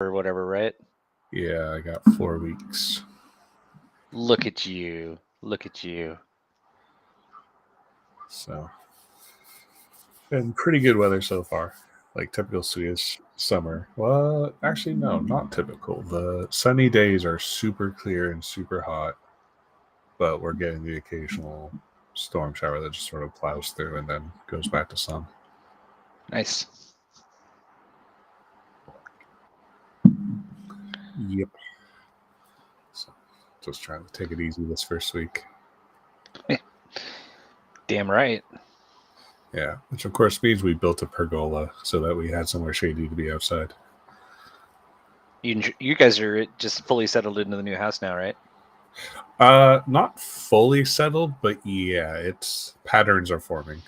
or whatever, right? Yeah, I got 4 weeks. Look at you. Look at you. So, and pretty good weather so far. Like typical Swedish summer. Well, actually, no, not typical. The sunny days are super clear and super hot, but we're getting the occasional storm shower that just sort of plows through and then goes back to sun. Nice. Yep. So, just trying to take it easy this first week. Damn right. Yeah, which of course means we built a pergola so that we had somewhere shady to be outside. You guys are just fully settled into the new house now, right? Not fully settled, but yeah, it's patterns are forming.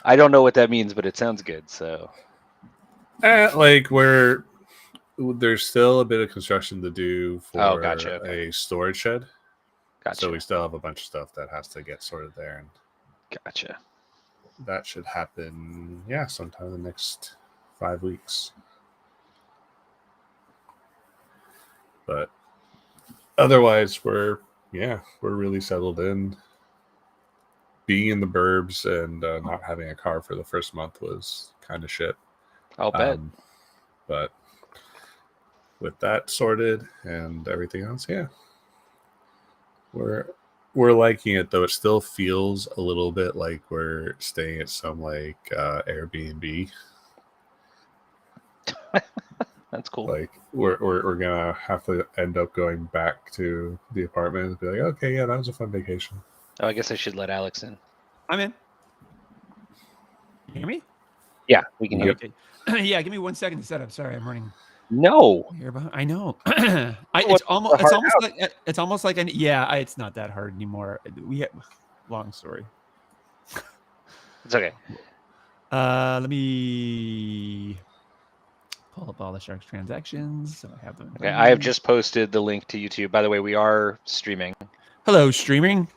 I don't know what that means, but it sounds good. So, Like there's still a bit of construction to do for gotcha. Okay. a storage shed. Gotcha. So we still have a bunch of stuff that has to get sorted there, and Gotcha. that should happen, yeah, sometime in the next 5 weeks. But otherwise, we're really settled in. Being in the burbs and not having a car for the first month was kind of shit. I'll bet. But with that sorted and everything else, yeah, we're liking it, though. It still feels a little bit like we're staying at some like Airbnb. That's cool. Like we're gonna have to end up going back to the apartment and be like, okay, yeah, that was a fun vacation. Oh, I guess I should let Alex in. I'm in. You hear me? Yeah, we can hear. Okay. Yeah, give me 1 second to set up. Sorry, I'm running. No. I know. It's almost like it's not that hard anymore. We have long story. It's okay. Let me pull up all the Sharks transactions so I have them. Okay, I have just posted the link to YouTube. By the way, we are streaming. Hello, streaming.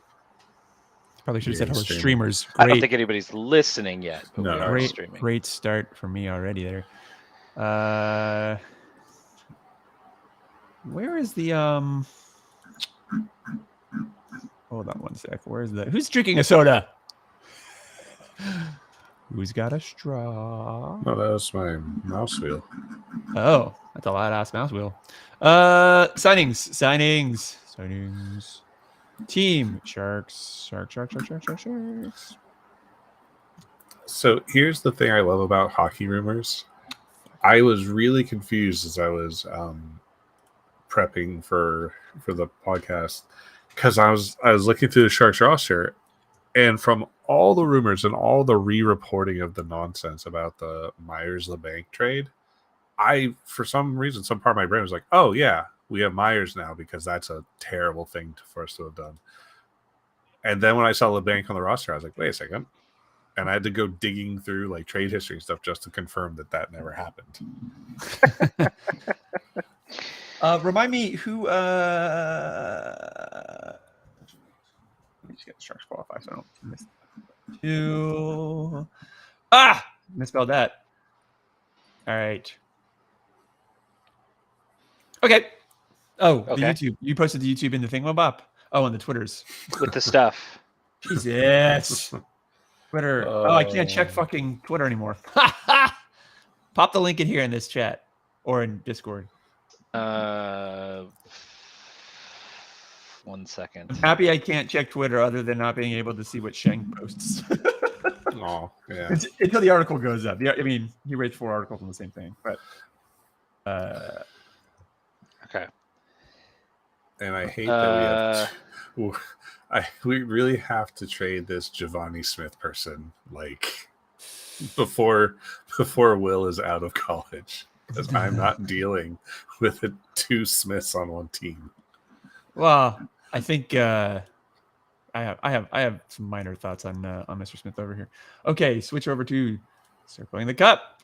Probably should have said hello, streamers. Great. I don't think anybody's listening yet, but we are great, streaming. Great start for me already there. Where is the Hold on 1 sec. Who's drinking a soda? Who's got a straw? No, that was my mouse wheel. Oh, that's a loud-ass mouse wheel. Signings. Team Sharks. So here's the thing I love about hockey rumors. I was really confused as I was prepping for the podcast because I was looking through the Sharks roster, and from all the rumors and all the re-reporting of the nonsense about the Myers-Labanc trade, for some reason, some part of my brain was like, oh yeah, we have Myers now because that's a terrible thing for us to have done. And then when I saw Labanc on the roster, I was like, wait a second. And I had to go digging through like trade history and stuff just to confirm that never happened. Remind me who. Let me just get the Sharks qualified so I don't miss. Misspelled that. All right. Okay. Oh, okay. The YouTube. You posted the YouTube in the thingamabob. Oh, on the Twitters with the stuff. Jesus. Twitter. I can't check fucking Twitter anymore. Pop the link in here in this chat or in Discord. 1 second. I'm happy I can't check Twitter other than not being able to see what Sheng posts. Oh, yeah. Until the article goes up. Yeah, I mean, he rates 4 articles on the same thing, but okay. And I hate that we really have to trade this Giovanni Smith person like before Will is out of college, because I'm not dealing with 2 Smiths on one team. Well, I think I have some minor thoughts on Mr. Smith over here. Okay, switch over to Circling the Cup.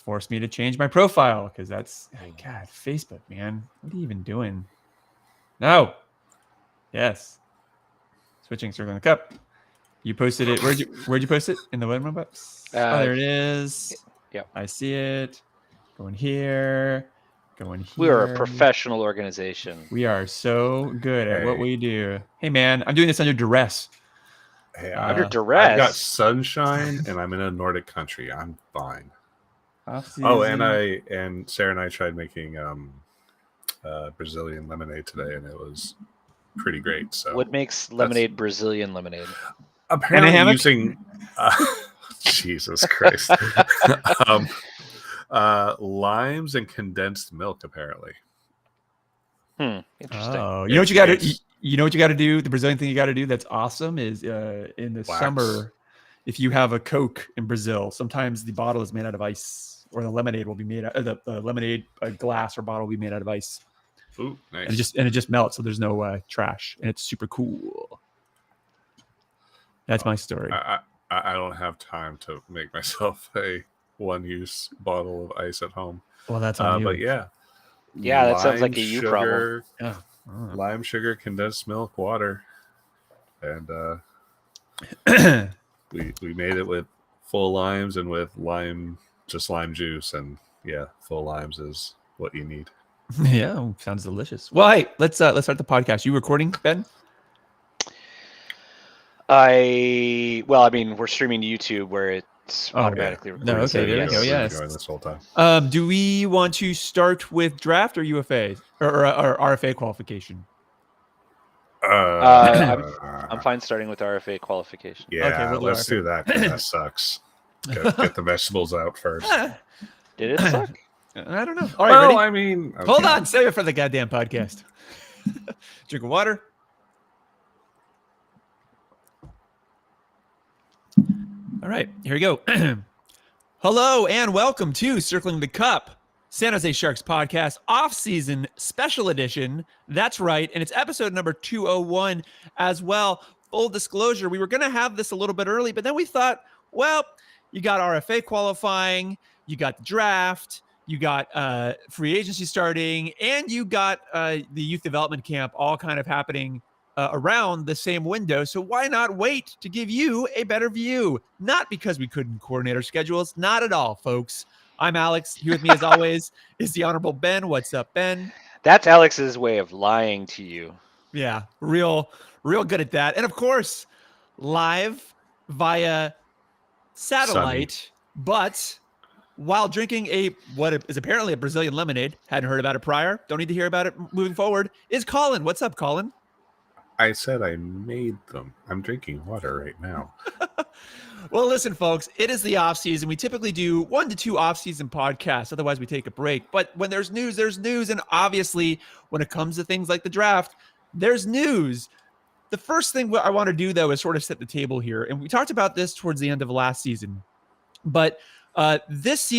Forced me to change my profile because that's God, Facebook, man. What are you even doing? No. Yes. Switching, Circling the Cup. You posted it. Where'd you post it? In the Wedman box? Oh, there it is. Yep. I see it. Going here. Going here. We are a professional organization. We are so good at what we do. Hey, man, I'm doing this under duress. Hey, Under duress. I've got sunshine and I'm in a Nordic country. I'm fine. Off-season. Oh, and Sarah and I tried making Brazilian lemonade today, and it was pretty great. So What makes lemonade Brazilian lemonade? apparently hammock? using Jesus Christ, limes and condensed milk. Apparently, Interesting. Oh, you know what you got to. You know what you got to do? The Brazilian thing you got to do that's awesome is in the Wax. summer, if you have a Coke in Brazil, sometimes the bottle is made out of ice, or the lemonade will be made out. The lemonade glass or bottle will be made out of ice. Ooh, nice. And it just melts, so there's no trash, and it's super cool. That's my story. I don't have time to make myself a one-use bottle of ice at home. Well, that's on you. But yeah, Yeah, that sounds lime, like a you problem. Oh. Lime, sugar, condensed milk, water, and we made it with full limes and with just lime juice, and yeah, full limes is what you need. Yeah, sounds delicious. Well, hey, let's start the podcast. You recording, Ben? I mean, we're streaming to YouTube where it's automatically No, recorded. okay, there you go. We've Yes. been going this whole time. Do we want to start with draft or UFA or RFA qualification? I'm fine starting with RFA qualification. Yeah, Okay, we'll do let's RFA. do that. 'Cause that sucks. Get the vegetables out first. Did it suck? I don't know. All right, ready? I mean, Hold okay. on, save it for the goddamn podcast. Drink of water. All right, here we go. Hello and welcome to Circling the Cup, San Jose Sharks podcast, off-season special edition. That's right, and it's episode number 201 as well. Full disclosure, we were going to have this a little bit early, but then we thought, well, you got RFA qualifying, you got the draft, you got free agency starting, and you got the youth development camp all kind of happening around the same window. So why not wait to give you a better view? Not because we couldn't coordinate our schedules. Not at all, folks. I'm Alex. Here with me, as always, is the Honorable Ben. What's up, Ben? That's Alex's way of lying to you. Yeah, real good at that. And of course, live via satellite, but while drinking what is apparently a Brazilian lemonade, hadn't heard about it prior, don't need to hear about it moving forward, is Colin. What's up, Colin? I said I made them. I'm drinking water right now. Well, listen, folks, it is the off season. We typically do 1 to 2 off season podcasts. Otherwise, we take a break. But when there's news, there's news. And obviously, when it comes to things like the draft, there's news. The first thing I want to do, though, is sort of set the table here. And we talked about this towards the end of last season. But this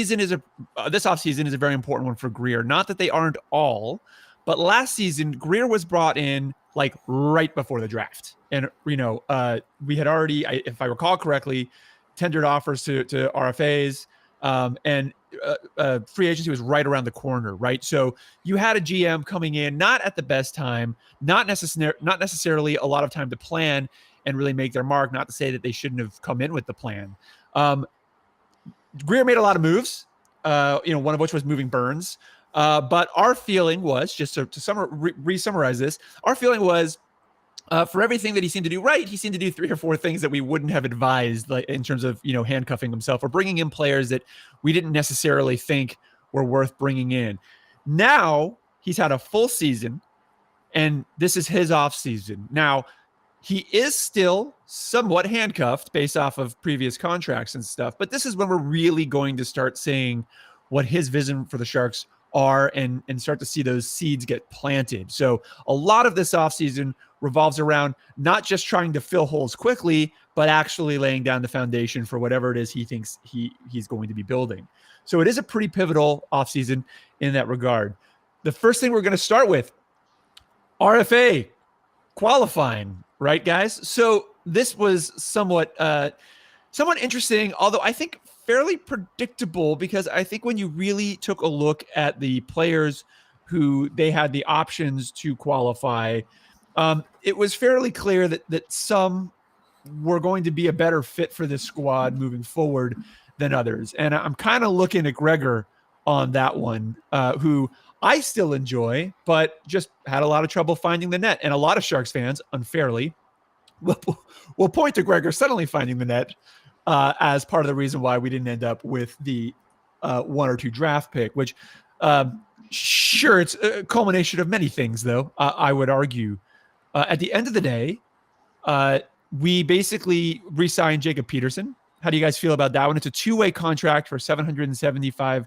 off season is a very important one for Greer. Not that they aren't all, but last season, Greer was brought in like right before the draft. And, we had already, if I recall correctly, tendered offers to RFAs, and free agency was right around the corner, right? So you had a GM coming in, not at the best time, not necessarily a lot of time to plan and really make their mark, not to say that they shouldn't have come in with the plan. Greer made a lot of moves, one of which was moving Burns. But our feeling was, just to re-summarize this, our feeling was for everything that he seemed to do right, he seemed to do 3 or 4 things that we wouldn't have advised, like in terms of, handcuffing himself or bringing in players that we didn't necessarily think were worth bringing in. Now he's had a full season, and this is his off season. Now, he is still somewhat handcuffed based off of previous contracts and stuff, but this is when we're really going to start seeing what his vision for the Sharks are and start to see those seeds get planted. So a lot of this offseason revolves around not just trying to fill holes quickly, but actually laying down the foundation for whatever it is he thinks he's going to be building. So it is a pretty pivotal offseason in that regard. The first thing we're going to start with, RFA qualifying, right, guys? So this was somewhat interesting, although I think fairly predictable, because I think when you really took a look at the players who they had the options to qualify, it was fairly clear that some were going to be a better fit for this squad moving forward than others. And I'm kind of looking at Gregor on that one, who I still enjoy, but just had a lot of trouble finding the net. And a lot of Sharks fans, unfairly, will point to Gregor suddenly finding the net as part of the reason why we didn't end up with the 1 or 2 draft pick, which sure, it's a culmination of many things, though, I would argue. At the end of the day, we basically re-signed Jacob Peterson. How do you guys feel about that one? It's a 2-way contract for $775,000.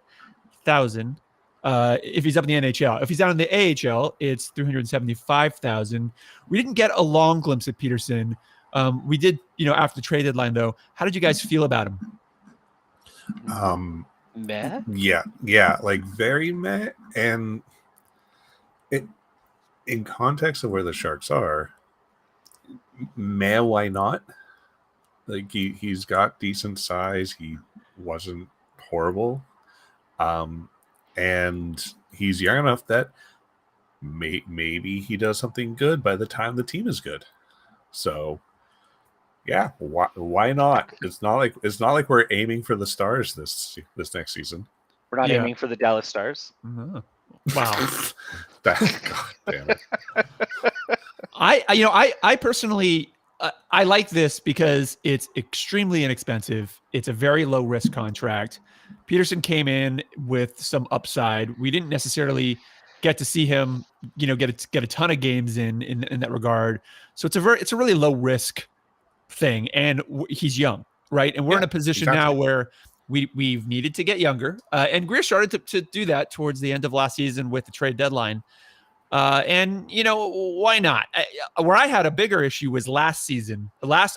If he's up in the NHL, if he's down in the AHL, it's $375,000. We didn't get a long glimpse of Peterson. We did, after the trade deadline, though. How did you guys feel about him? Meh? Yeah, like very meh. And it, in context of where the Sharks are, meh, why not? Like he's got decent size. He wasn't horrible. And he's young enough that maybe he does something good by the time the team is good. So yeah, why not? It's not like we're aiming for the stars this next season. We're not aiming for the Dallas Stars. Uh-huh. Wow. God damn it. I personally, I like this because it's extremely inexpensive. It's a very low risk contract. Peterson came in with some upside. We didn't necessarily get to see him, get a ton of games in that regard. So it's a really low risk thing, and he's young, right? And we're in a position now where we've needed to get younger, and Greer started to do that towards the end of last season with the trade deadline. And why not? Where I had a bigger issue was last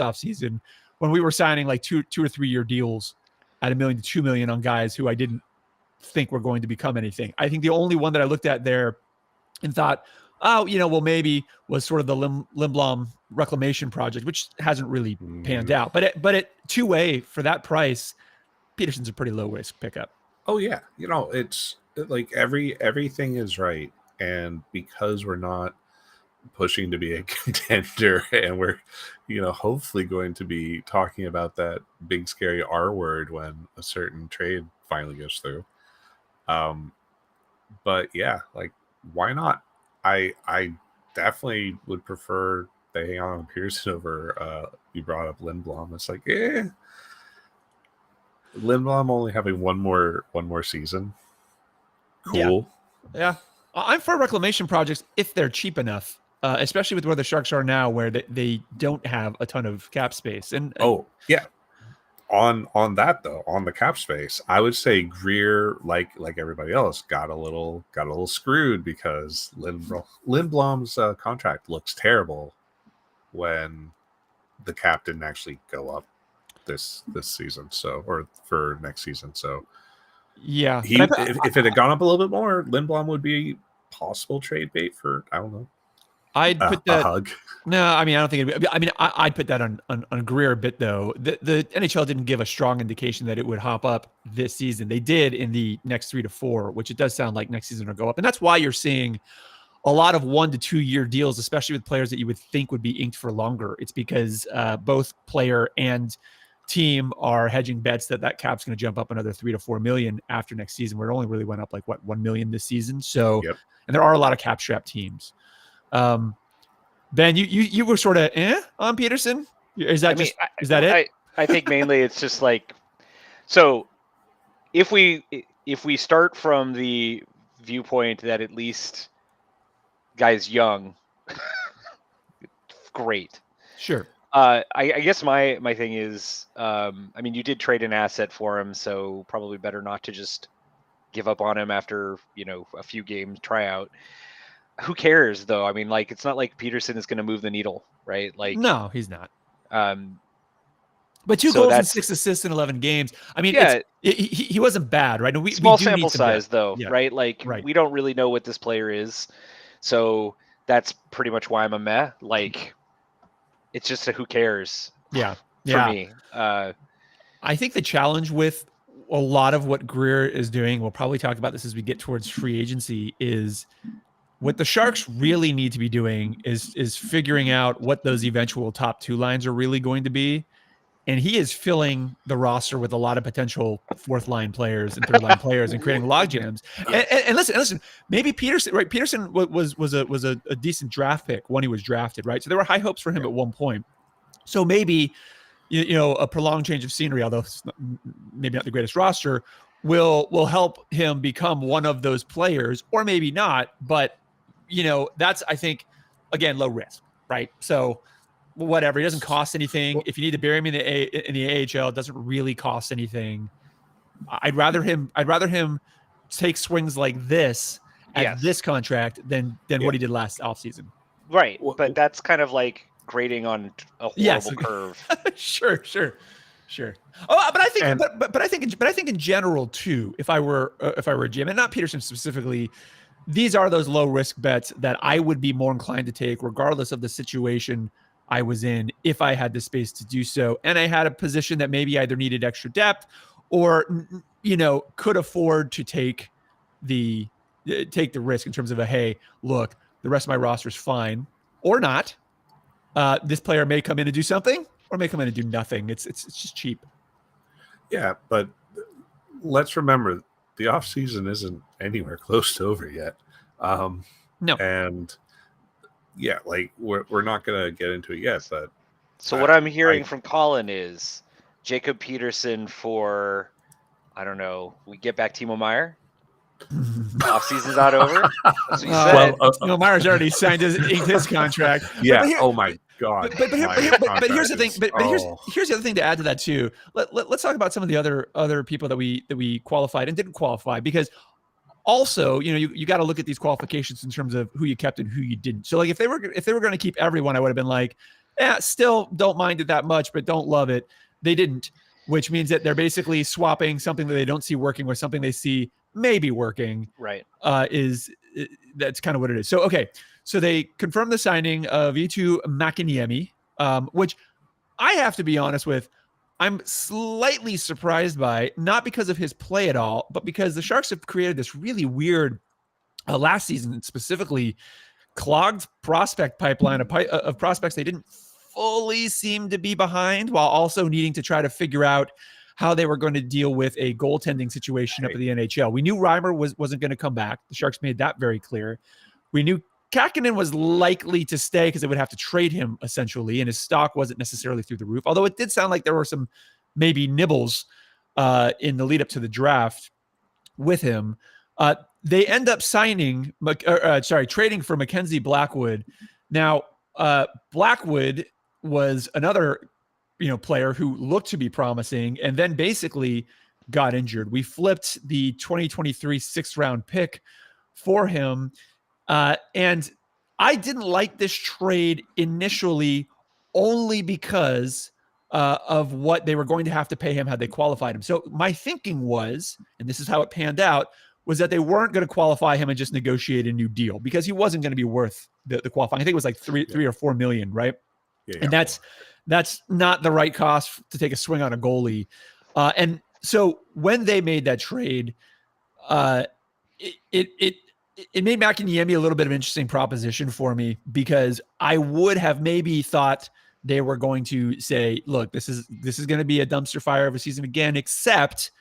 off season, when we were signing like 2 or 3 year deals at $1 million to $2 million on guys who I didn't think were going to become anything. I think the only one that I looked at there and thought, maybe was sort of the Lindblom reclamation project, which hasn't really panned out. But at 2-way for that price, Peterson's a pretty low risk pickup. Oh yeah, it's like everything is right. And because we're not pushing to be a contender, and we're, hopefully going to be talking about that big scary R word when a certain trade finally goes through. But yeah, like why not? I definitely would prefer they hang on Pearson over. You brought up Lindblom. It's like, Lindblom only having one more season. Cool. Yeah. I'm for reclamation projects if they're cheap enough, especially with where the Sharks are now, where they don't have a ton of cap space. And yeah, on that though, on the cap space, I would say Greer, like everybody else, got a little screwed because Lindblom's contract looks terrible when the cap didn't actually go up this season, or for next season. So yeah, if it had gone up a little bit more, Lindblom would be possible trade bait for, I don't know. I'd put that. A hug. No, I mean, I don't think it'd be, I'd put that on Greer a bit though. The NHL didn't give a strong indication that it would hop up this season. They did in the next 3 to 4, which it does sound like next season will go up. And that's why you're seeing a lot of 1 to 2 year deals, especially with players that you would think would be inked for longer. It's because both player and team are hedging bets that cap's going to jump up another 3 to 4 million after next season, where it only really went up like 1 million this season. So, And there are a lot of cap strap teams. Ben, you were sort of on Peterson. Is that it? I think mainly it's just like, so if we start from the viewpoint that at least guy's young, great. Sure. I guess my thing is, you did trade an asset for him, so probably better not to just give up on him after, a few games tryout. Who cares though? I mean, like, it's not like Peterson is going to move the needle, right? Like, no, he's not. But 2 so goals and 6 assists in 11 games. I mean, he wasn't bad, right? And small sample size though, yeah. right? Like, we don't really know what this player is, so that's pretty much why I'm a meh. Like, it's just a who cares. Yeah. For me. I think the challenge with a lot of what Greer is doing, we'll probably talk about this as we get towards free agency, is What the Sharks really need to be doing is figuring out what those eventual top two lines are really going to be. And he is filling the roster with a lot of potential fourth line players and third line players and creating log jams. And listen, maybe Peterson, right? Peterson was a decent draft pick when he was drafted, right? So there were high hopes for him at one point. So maybe, you know, a prolonged change of scenery, although it's maybe not the greatest roster, will help him become one of those players, or maybe not. But, you know, that's, I think, again, low risk, right? So whatever, it doesn't cost anything. If you need to bury him in the AHL, it doesn't really cost anything. I'd rather him take swings like this at this contract than what he did last offseason. Right, but that's kind of like grading on a horrible curve. Sure. Oh, but I think, but I think in general too. If I were Jim, and not Peterson specifically, these are those low risk bets that I would be more inclined to take, regardless of the situation I was in, if I had the space to do so, and I had a position that maybe either needed extra depth or, you know, could afford to take the risk in terms of hey, look, the rest of my roster is fine or not. This player may come in and do something, or may come in and do nothing. It's just cheap. Yeah, but let's remember the off season isn't anywhere close to over yet. No, and yeah, like we're not gonna get into it yet. But so what I'm hearing from Colin is Jacob Peterson for, I don't know, we get back Timo Meier. Off season's not over. That's what you said. Timo Meier's already signed his contract. Yeah. Oh my god. But here's the thing. But here's the other thing to add to that too. Let's talk about some of the other people that we qualified and didn't qualify, because also, you know, you got to look at these qualifications in terms of who you kept and who you didn't. So like if they were going to keep everyone, I would have been like, still don't mind it that much, but don't love it. They didn't, which means that they're basically swapping something that they don't see working with something they see maybe working. Right. That's kind of what it is. So, okay. So they confirmed the signing of Eetu Mäkiniemi, which I have to be honest with, I'm slightly surprised by, not because of his play at all, but because the Sharks have created this really weird, last season specifically, clogged prospect pipeline of prospects they didn't fully seem to be behind, while also needing to try to figure out how they were going to deal with a goaltending situation up at the NHL. We knew Reimer wasn't going to come back. The Sharks made that very clear. We knew Kähkönen was likely to stay because they would have to trade him essentially, and his stock wasn't necessarily through the roof, although it did sound like there were some maybe nibbles in the lead up to the draft with him. They end up trading for Mackenzie Blackwood. Now, Blackwood was another, you know, player who looked to be promising and then basically got injured. We flipped the 2023 6th round pick for him. And I didn't like this trade initially only because of what they were going to have to pay him had they qualified him. So my thinking was, and this is how it panned out, was that they weren't going to qualify him and just negotiate a new deal, because he wasn't going to be worth the qualifying. I think it was like three or 4 million, right? Yeah. And that's not the right cost to take a swing on a goalie. And so when they made that trade, it made Mäkiniemi a little bit of an interesting proposition for me, because I would have maybe thought they were going to say, look, this is going to be a dumpster fire of a season again, except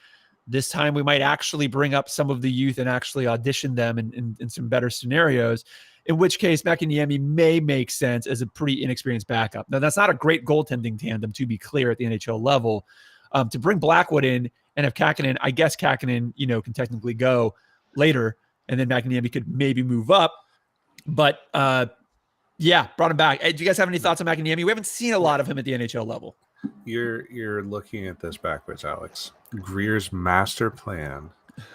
this time we might actually bring up some of the youth and actually audition them in some better scenarios, in which case Mäkiniemi may make sense as a pretty inexperienced backup. Now, that's not a great goaltending tandem, to be clear, at the NHL level. To bring Blackwood in and have Kähkönen, I guess Kähkönen, you know, can technically go later, and then Mäkiniemi could maybe move up. But yeah, brought him back. Hey, do you guys have any thoughts on Mäkiniemi? We haven't seen a lot of him at the NHL level. You're looking at this backwards, Alex. Greer's master plan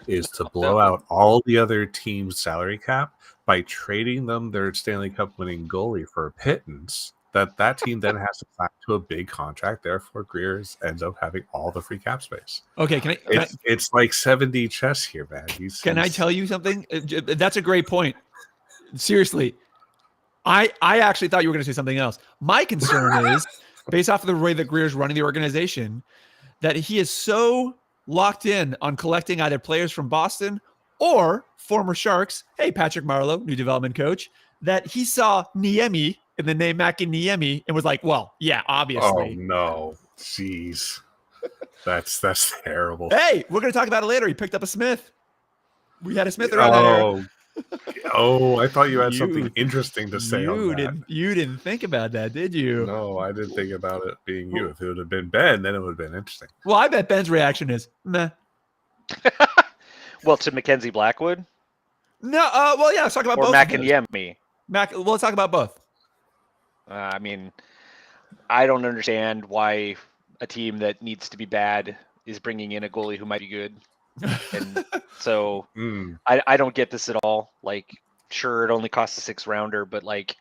is to blow out all the other teams' salary cap by trading them their Stanley Cup winning goalie for a pittance that team then has to sign to a big contract. Therefore, Greer ends up having all the free cap space. Okay, it's like 7D chess here, man. Can I tell you something? That's a great point. Seriously, I actually thought you were going to say something else. My concern is, based off of the way that Greer's running the organization, that he is so locked in on collecting either players from Boston or former Sharks, hey, Patrick Marleau, new development coach, that he saw Niemi in the name Makiniemi and was like, well, yeah, Oh obviously. no, jeez, that's terrible. Hey, we're going to talk about it later. He picked up a Smith. We had a Smith around there. Oh, I thought you had something interesting to say on that. You didn't think about that, did you? No, I didn't think about it being you. If it would have been Ben, then it would have been interesting. Well, I bet Ben's reaction is, meh. Well, to Mackenzie Blackwood No, well, yeah, let's talk about or both. Makiniemi. Well, let's talk about both. I mean, I don't understand why a team that needs to be bad is bringing in a goalie who might be good. And so I don't get this at all. Like, sure, it only costs a 6th rounder, but like,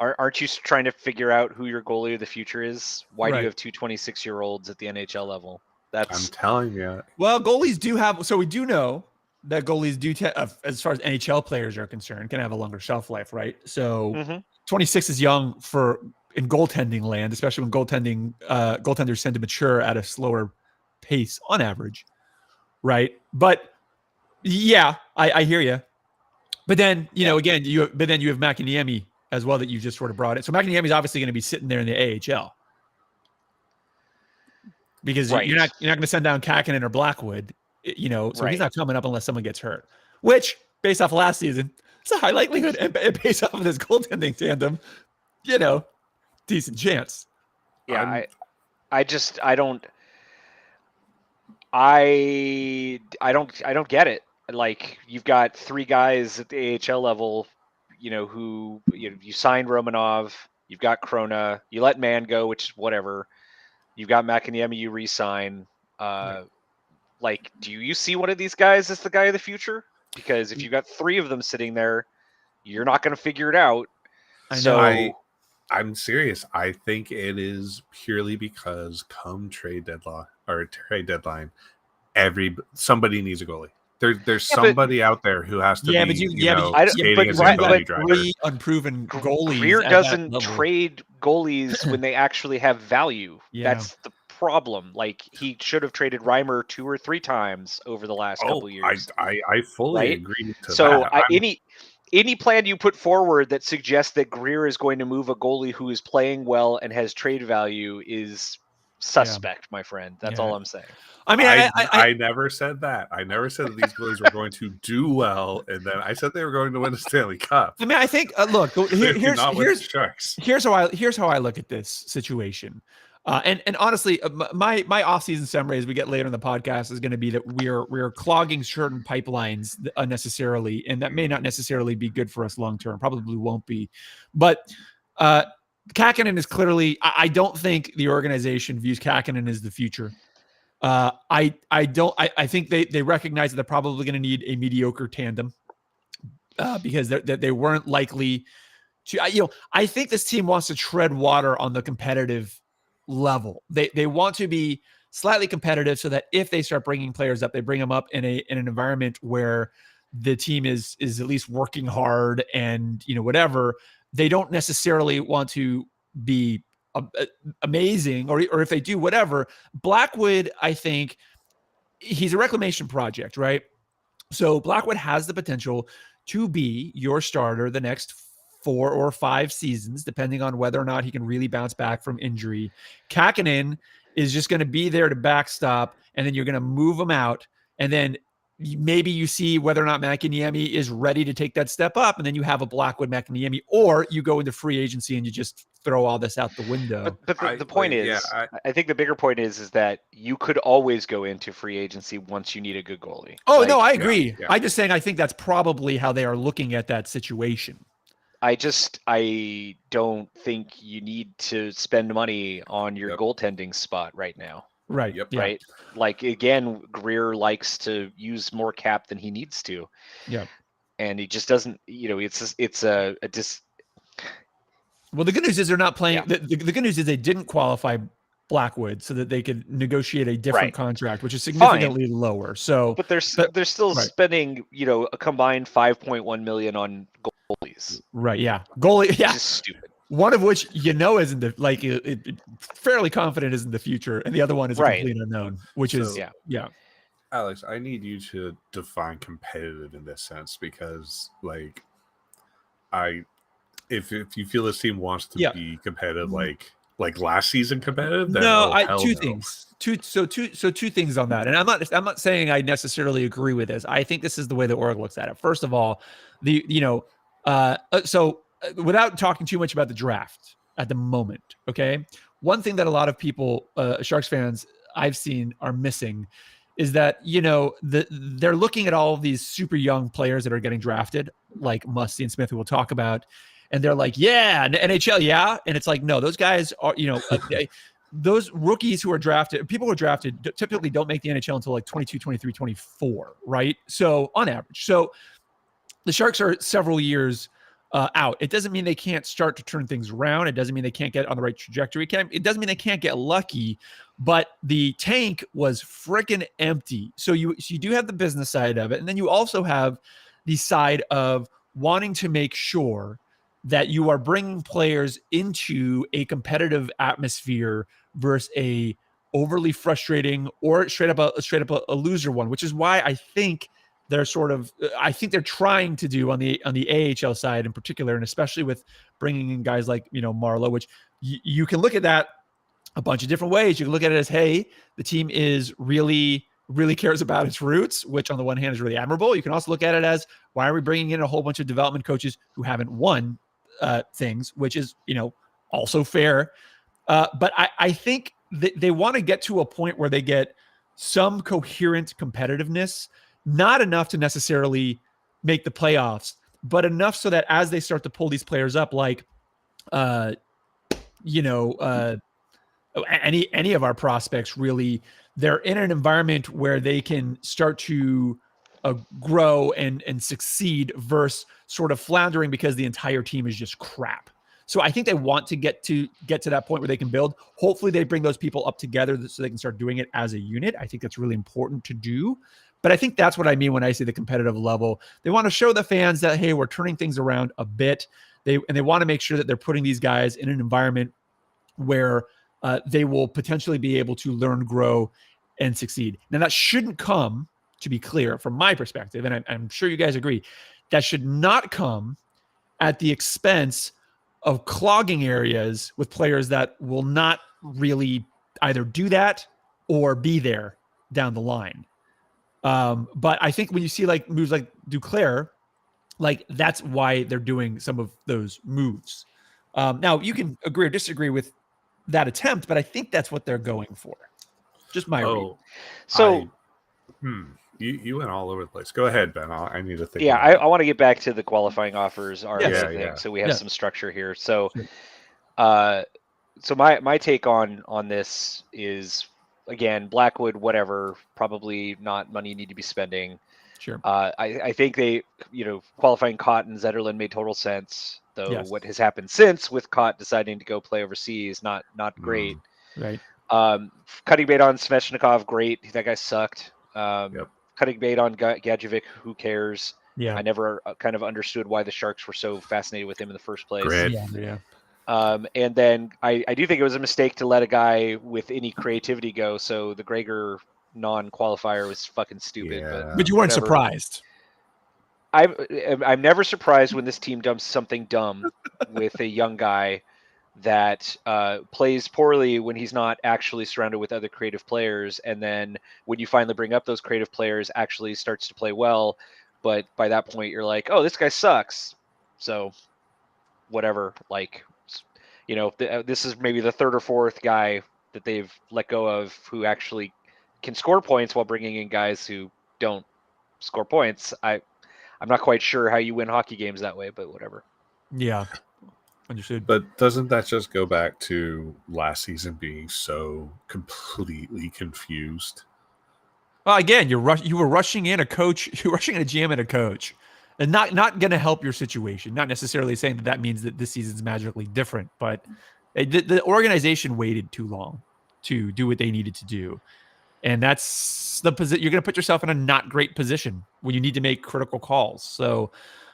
aren't you trying to figure out who your goalie of the future is? Why do you have 2 26-year-olds at the NHL level? I'm telling you. Well, goalies do have. So we do know that goalies do, as far as NHL players are concerned, can have a longer shelf life, right? So 26 is young in goaltending land, especially when goaltenders tend to mature at a slower pace on average. Right. But yeah, I hear you. But then, again, you have Makiniemi as well that you just sort of brought it. So Makiniemi is obviously going to be sitting there in the AHL because you're not going to send down Kakinen or Blackwood, so he's not coming up unless someone gets hurt, which based off of last season, it's a high likelihood. And based off of this goaltending tandem, decent chance. Yeah. I don't get it. Like, you've got 3 guys at the AHL level, who you signed Romanov, you've got Krona, you let Mann go, which is whatever. You've got McIniemi, you re-sign. Like, do you see one of these guys as the guy of the future? Because if you've got 3 of them sitting there, you're not going to figure it out. I'm serious. I think it is purely because come trade deadline, somebody needs a goalie. There's somebody out there who has to three unproven goalies. Greer doesn't trade goalies when they actually have value. Yeah. That's the problem. Like, he should have traded Reimer 2 or 3 times over the last couple years. I fully agree to so that. Any plan you put forward that suggests that Greer is going to move a goalie who is playing well and has trade value is suspect, my friend. That's all I'm saying. I mean, I never said that. I never said that these goalies were going to do well, and then I said they were going to win a Stanley Cup. I mean, I think look, here's how I look at this situation. And honestly, my off-season summary as we get later in the podcast is going to be that we're clogging certain pipelines unnecessarily, and that may not necessarily be good for us long term. Probably won't be. But Kakinen is clearly. I don't think the organization views Kakinen as the future. I think they recognize that they're probably going to need a mediocre tandem because they weren't likely to. I think this team wants to tread water on the competitive level. They want to be slightly competitive so that if they start bringing players up, they bring them up in an environment where the team is at least working hard and whatever. They don't necessarily want to be amazing or if they do whatever. Blackwood, I think he's a reclamation project, right? So Blackwood has the potential to be your starter the next 4 or 5 seasons, depending on whether or not he can really bounce back from injury. Kakinen is just going to be there to backstop, and then you're going to move him out, and then maybe you see whether or not Makiniemi is ready to take that step up, and then you have a Blackwood Makiniemi, or you go into free agency and you just throw all this out the window. But the point is, I think the bigger point is that you could always go into free agency once you need a good goalie. Oh, no, I agree. Yeah. I'm just saying I think that's probably how they are looking at that situation. I don't think you need to spend money on your goaltending spot right now. Right. Yep. Right. Like, again, Greer likes to use more cap than he needs to. Yeah. And he just doesn't, it's a Well, the good news is they're not playing. Yeah. The good news is they didn't qualify Blackwood so that they could negotiate a different contract, which is significantly lower. So, but they're still spending, a combined $5.1 million on goalies. Right. Yeah. Goalie. Yeah. Just stupid. One of which isn't fairly confident isn't the future, and the other one is a complete unknown, which is Alex, I need you to define competitive in this sense because, like, if you feel this team wants to Yeah. be competitive, like last season competitive, then No, hell two no. things. Two things on that. And I'm not saying I necessarily agree with this. I think this is the way the org looks at it. First of all, without talking too much about the draft at the moment, okay? One thing that a lot of people, Sharks fans I've seen, are missing is that, they're looking at all of these super young players that are getting drafted, like Musty and Smith, who we'll talk about, and they're like, yeah, NHL, yeah. And it's like, no, those guys are, those rookies who are drafted, people who are drafted typically don't make the NHL until like 22, 23, 24, right? So on average. So the Sharks are several years out. It doesn't mean they can't start to turn things around. It doesn't mean they can't get on the right trajectory. It doesn't mean they can't get lucky, but the tank was freaking empty. So you do have the business side of it. And then you also have the side of wanting to make sure that you are bringing players into a competitive atmosphere versus a overly frustrating or straight up a loser one, which is why I think they're trying to do on the AHL side in particular, and especially with bringing in guys like, Marleau, which you can look at that a bunch of different ways. You can look at it as, hey, the team is really cares about its roots, which on the one hand is really admirable. You can also look at it as, why are we bringing in a whole bunch of development coaches who haven't won things, which is, also fair. But I think they want to get to a point where they get some coherent competitiveness, not enough to necessarily make the playoffs, but enough so that as they start to pull these players up, like, any of our prospects, really, they're in an environment where they can start to grow and succeed versus sort of floundering because the entire team is just crap. So I think they want to get to that point where they can build. Hopefully they bring those people up together so they can start doing it as a unit. I think that's really important to do. But I think that's what I mean when I say the competitive level. They want to show the fans that, hey, we're turning things around a bit. They want to make sure that they're putting these guys in an environment where they will potentially be able to learn, grow, and succeed. Now, that shouldn't come, to be clear, from my perspective, and I'm sure you guys agree, that should not come at the expense of clogging areas with players that will not really either do that or be there down the line. But I think when you see like moves like Duclair, like that's why they're doing some of those moves. Now you can agree or disagree with that attempt, but I think that's what they're going for. Just my read. So you went all over the place. Go ahead, Ben. I need to think. Yeah, I want to get back to the qualifying offers. Yeah. So we have some structure here. So, so my take on this is, again, Blackwood, whatever, probably not money you need to be spending. Sure. I think they, qualifying Cott and Zetterlund made total sense, though. Yes. What has happened since with Cott deciding to go play overseas, not great. Right. Cutting bait on Svechnikov, great. That guy sucked. Yep. Cutting bait on Gadjevich, who cares? Yeah. I never kind of understood why the Sharks were so fascinated with him in the first place. Great. Yeah. And then I do think it was a mistake to let a guy with any creativity go. So the Gregor non-qualifier was fucking stupid. Yeah. But you weren't whatever. surprised. I'm never surprised when this team dumps something dumb with a young guy that plays poorly when he's not actually surrounded with other creative players. And then when you finally bring up those creative players, actually starts to play well. But by that point, you're like, oh, this guy sucks. So whatever, like, this is maybe the third or fourth guy that they've let go of who actually can score points while bringing in guys who don't score points. I'm not quite sure how you win hockey games that way, but whatever. Yeah. Understood. But doesn't that just go back to last season being so completely confused? Well, again, you were rushing in a coach, you're rushing in a GM and a coach, and not going to help your situation. Not necessarily saying that means that this season's magically different, but the organization waited too long to do what they needed to do, and that's the position. You're going to put yourself in a not great position when you need to make critical calls. So,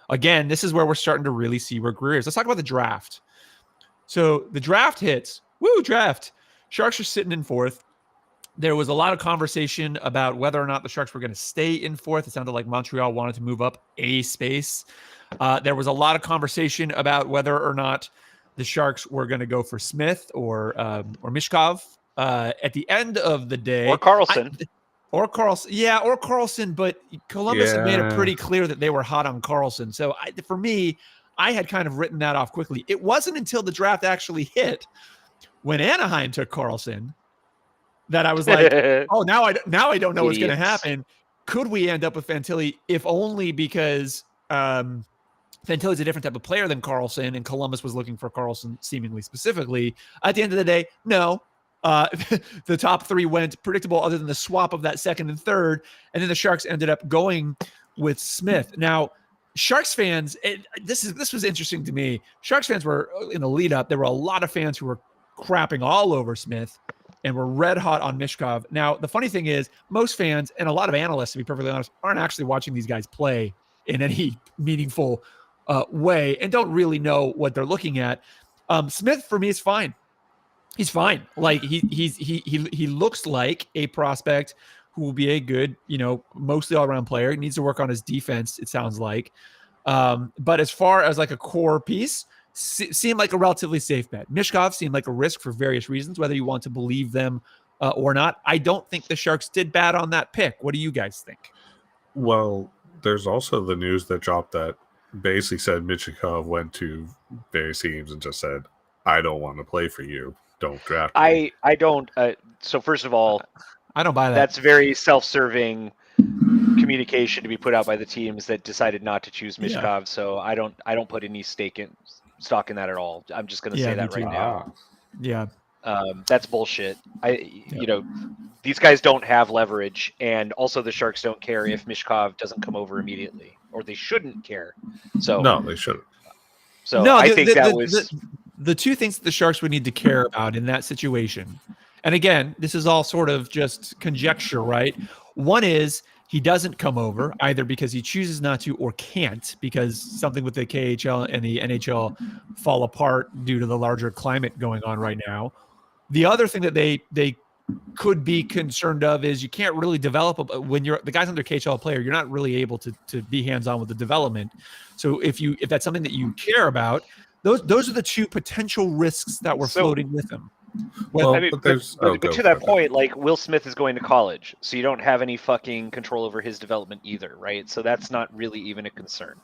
again, this is where we're starting to really see where Greer is. Let's talk about the draft. So the draft hits. Woo, draft. Sharks are sitting in fourth. There was a lot of conversation about whether or not the Sharks were going to stay in fourth. It sounded like Montreal wanted to move up a space. There was a lot of conversation about whether or not the Sharks were going to go for Smith or Mishkov. At the end of the day, Or Carlson. Or Carlson. But Columbus had made it pretty clear that they were hot on Carlson. So for me, I had kind of written that off quickly. It wasn't until the draft actually hit when Anaheim took Carlson that I was like, oh, now I don't know what's going to happen. Could we end up with Fantilli, if only because Fantilli's a different type of player than Carlson, and Columbus was looking for Carlson seemingly specifically. At the end of the day, no. The top three went predictable other than the swap of that second and third, and then the Sharks ended up going with Smith. Now, Sharks fans, this was interesting to me. Sharks fans were in the lead up. There were a lot of fans who were crapping all over Smith and were red hot on Mishkov. Now, the funny thing is, most fans and a lot of analysts, to be perfectly honest, aren't actually watching these guys play in any meaningful way and don't really know what they're looking at. Smith, for me, is fine. He's fine. Like he looks like a prospect who will be a good, mostly all around player. He needs to work on his defense, it sounds like. But as far as like a core piece, seemed like a relatively safe bet. Mishkov seemed like a risk for various reasons, whether you want to believe them or not. I don't think the Sharks did bad on that pick. What do you guys think? Well, there's also the news that dropped that basically said Michikov went to various teams and just said, I don't want to play for you. Don't draft me. I don't. So first of all, I don't buy that. That's very self-serving communication to be put out by the teams that decided not to choose Mishkov. Yeah. So I don't put any stock in that at all. I'm just going to say that right now. Yeah. That's bullshit. These guys don't have leverage, and also the Sharks don't care if Mishkov doesn't come over immediately, or they shouldn't care. So no, they shouldn't. So no, I think that was the two things that the Sharks would need to care about in that situation. And again, this is all sort of just conjecture, right? One is he doesn't come over either because he chooses not to or can't because something with the KHL and the NHL fall apart due to the larger climate going on right now. The other thing that they could be concerned of is you can't really develop when you're the guy's under KHL player, you're not really able to be hands-on with the development. So if that's something that you care about, those are the two potential risks that were floating with him. Well, I mean, but to that point, like Will Smith is going to college, so you don't have any fucking control over his development either, right? So that's not really even a concern,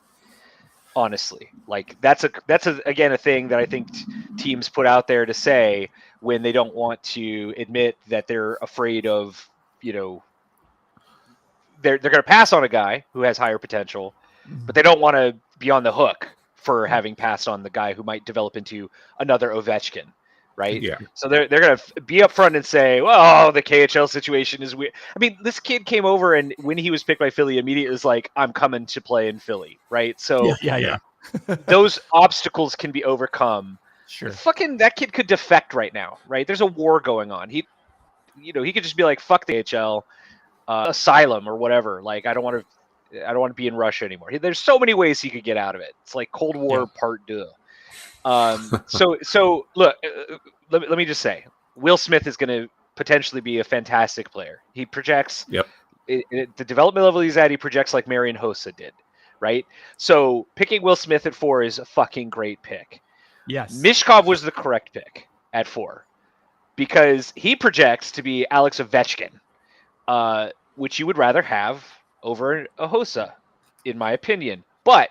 honestly. Like that's again a thing that I think teams put out there to say when they don't want to admit that they're afraid of, they're going to pass on a guy who has higher potential, but they don't want to be on the hook for having passed on the guy who might develop into another Ovechkin. Right. Yeah. So they're going to be upfront and say, well, the KHL situation is weird. I mean, this kid came over and when he was picked by Philly, immediately was like, I'm coming to play in Philly. Right. So yeah. Those obstacles can be overcome. Sure. Fucking that kid could defect right now. Right. There's a war going on. He could just be like, fuck the KHL, asylum or whatever. Like, I don't want to be in Russia anymore. There's so many ways he could get out of it. It's like Cold War Part 2. So look, let me just say, Will Smith is going to potentially be a fantastic player. He projects. Yep. The development level he's at, he projects like Marian Hossa did, right? So picking Will Smith at 4 is a fucking great pick. Yes. Mishkov was the correct pick at 4 because he projects to be Alex Ovechkin, which you would rather have over a Hossa, in my opinion. But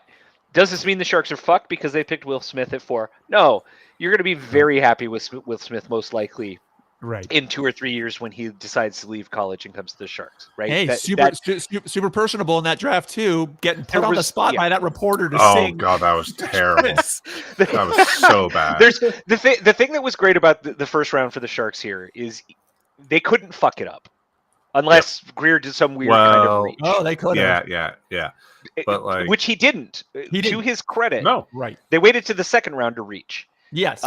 does this mean the Sharks are fucked because they picked Will Smith at 4? No. You're going to be very happy with Will Smith, most likely, right, in 2 or 3 years when he decides to leave college and comes to the Sharks, right? Hey, super personable in that draft too, getting put on the spot by that reporter to sing. Oh God, that was terrible. That was so bad. There's the thing that was great about the first round for the Sharks here is they couldn't fuck it up unless Greer did some weird kind of reach. Oh, they could have. Yeah. But which he didn't. To his credit, no, right? They waited to the second round to reach. Yes.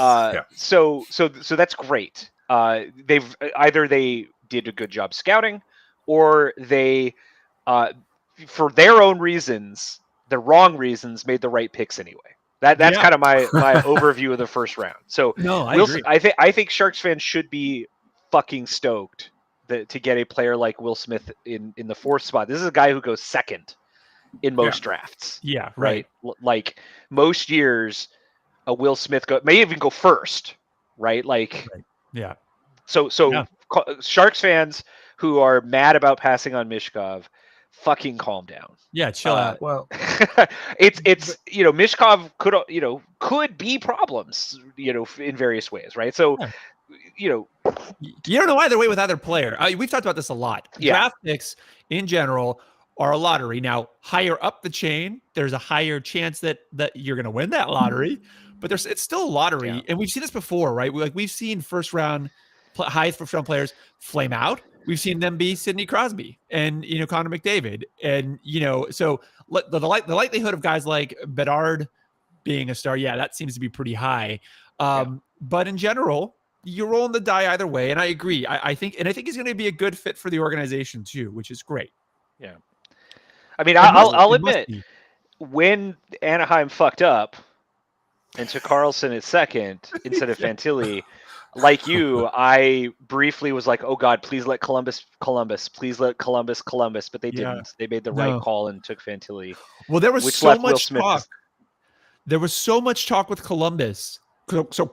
So that's great. They did a good job scouting, or they, for their own reasons, the wrong reasons, made the right picks anyway. That's kind of my overview of the first round. So no, I agree. I think Sharks fans should be fucking stoked to get a player like Will Smith in the 4th spot. This is a guy who goes second in most drafts. Yeah, Right. Like most years, a Will Smith may even go first. Right. Like, Right. Yeah. So Sharks fans who are mad about passing on Mishkov, fucking calm down. Yeah, chill out. Well, it's Mishkov could be problems, in various ways, right? So, Yeah. you don't know either way with either player. We've talked about this a lot. Yeah. Draft picks in general are a lottery. Now, higher up the chain, there's a higher chance that you're going to win that lottery, but it's still a lottery. Yeah. And we've seen this before, right? We've seen highest first round players flame out. We've seen them be Sidney Crosby and Connor McDavid, and so the likelihood of guys like Bedard being a star, that seems to be pretty high. But in general, you're rolling the die either way, and I agree. I think he's going to be a good fit for the organization too, which is great. Yeah, I mean, I'll admit, when Anaheim fucked up and took Karlsson at second instead of Fantilli, like you, I briefly was like, "Oh God, please let Columbus. Please let Columbus." But they didn't. They made the right call and took Fantilli. Well, there was so much talk. There was so much talk with Columbus. So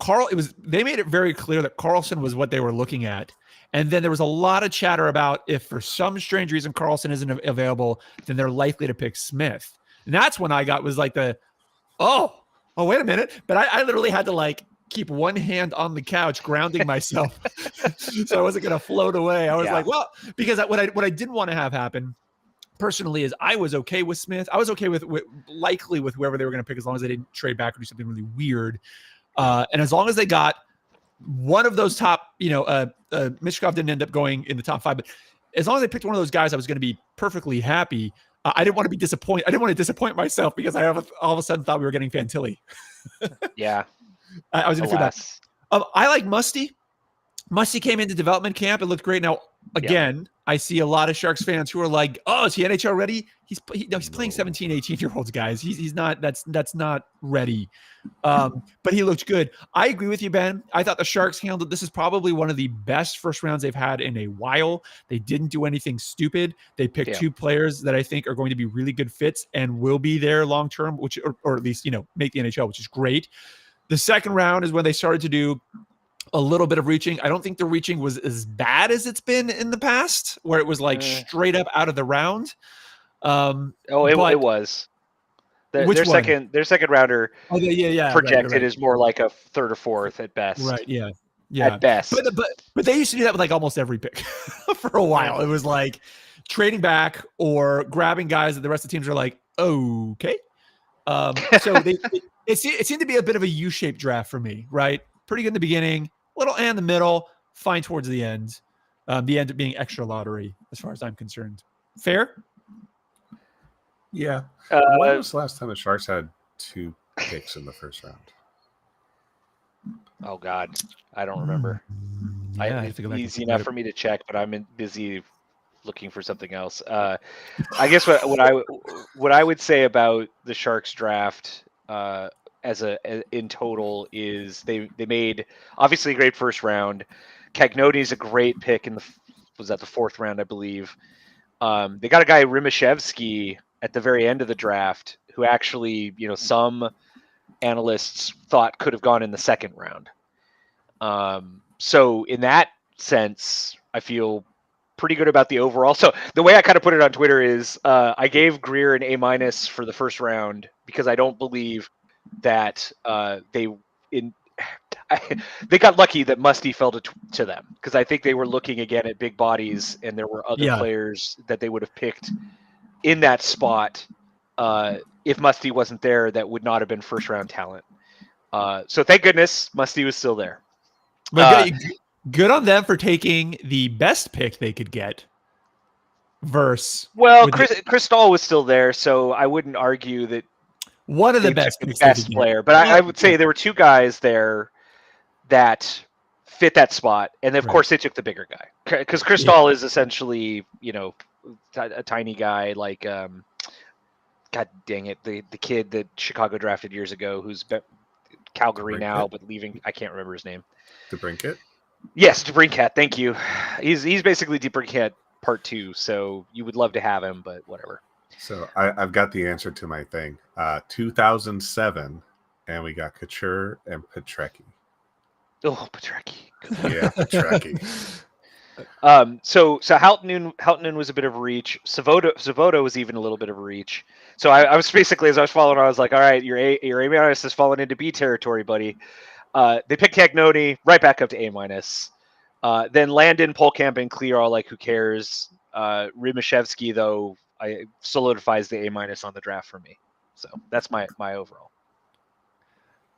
they made it very clear that Karlsson was what they were looking at. And then there was a lot of chatter about if for some strange reason Karlsson isn't available, then they're likely to pick Smith. And that's when I was like oh, wait a minute. But I literally had to keep one hand on the couch, grounding myself. So I wasn't going to float away. I was like, well, because what I didn't want to have happen personally is I was okay with Smith. I was okay with whoever they were going to pick, as long as they didn't trade back or do something really weird. And as long as they got one of those top, Mishkov didn't end up going in the top 5, but as long as they picked one of those guys, I was going to be perfectly happy. I didn't want to be disappointed. I didn't want to disappoint myself because I all of a sudden thought we were getting Fantilli. Yeah. I was going to feel bad. I like Musty. Musty came into development camp. It looked great. Now, again, I see a lot of Sharks fans who are like, "Oh, is he NHL ready?" He's playing 17, 18-year-olds, guys. He's not. That's not ready. But he looked good. I agree with you, Ben. I thought the Sharks handled. This is probably one of the best first rounds they've had in a while. They didn't do anything stupid. They picked 2 players that I think are going to be really good fits and will be there long term, or at least make the NHL, which is great. The second round is when they started to do a little bit of reaching. I don't think the reaching was as bad as it's been in the past, where it was straight up out of the round. It was. Their second rounder projected is more like a 3rd or 4th at best. Right. Yeah. At best. But they used to do that with almost every pick for a while. It was trading back or grabbing guys that the rest of the teams are like, okay. So it seemed to be a bit of a U-shaped draft for me, right? Pretty good in the beginning, little and the middle, fine towards the end. The end being extra lottery, as far as I'm concerned. Fair? Yeah. When was the last time the Sharks had 2 picks in the first round? Oh God, I don't remember. It's easy enough for me to check, but I'm busy looking for something else. I guess what I would say about the Sharks draft in total is they made obviously a great first round. Cagnoni's a great pick the 4th round, I believe. They got a guy Rimashevsky at the very end of the draft who actually, some analysts thought could have gone in the 2nd round. So in that sense, I feel pretty good about the overall. So the way I kind of put it on Twitter is I gave Greer an A- for the first round because I don't believe that they got lucky that Musty fell to them, because I think they were looking again at big bodies and there were other players that they would have picked in that spot if Musty wasn't there that would not have been first round talent. So thank goodness Musty was still there. Good on them for taking the best pick they could get. Chris Stahl was still there, so I wouldn't argue that one of the best player. But I would say there were 2 guys there that fit that spot, and of course they took the bigger guy, because Chris Stahl is essentially a tiny guy like God dang it, the kid that Chicago drafted years ago who's Calgary now but leaving. I can't remember his name. DeBrincat? Yes, DeBrincat. Thank you. He's basically DeBrincat Part 2. So you would love to have him, but whatever. So I've got the answer to my thing. 2007, and we got Couture and Petrecki. Oh, Petrecki. Yeah, Petrecki. So Haltonen was a bit of a reach. Savoto was even a little bit of a reach. So I was basically, as I was following, I was like, all right, your A minus has fallen into B territory, buddy. They picked Cagnoni right back up to A minus. Then Landon, Polkamp, and Clear all like, who cares? Rimashevsky though, solidifies the A minus on the draft for me. So that's my overall.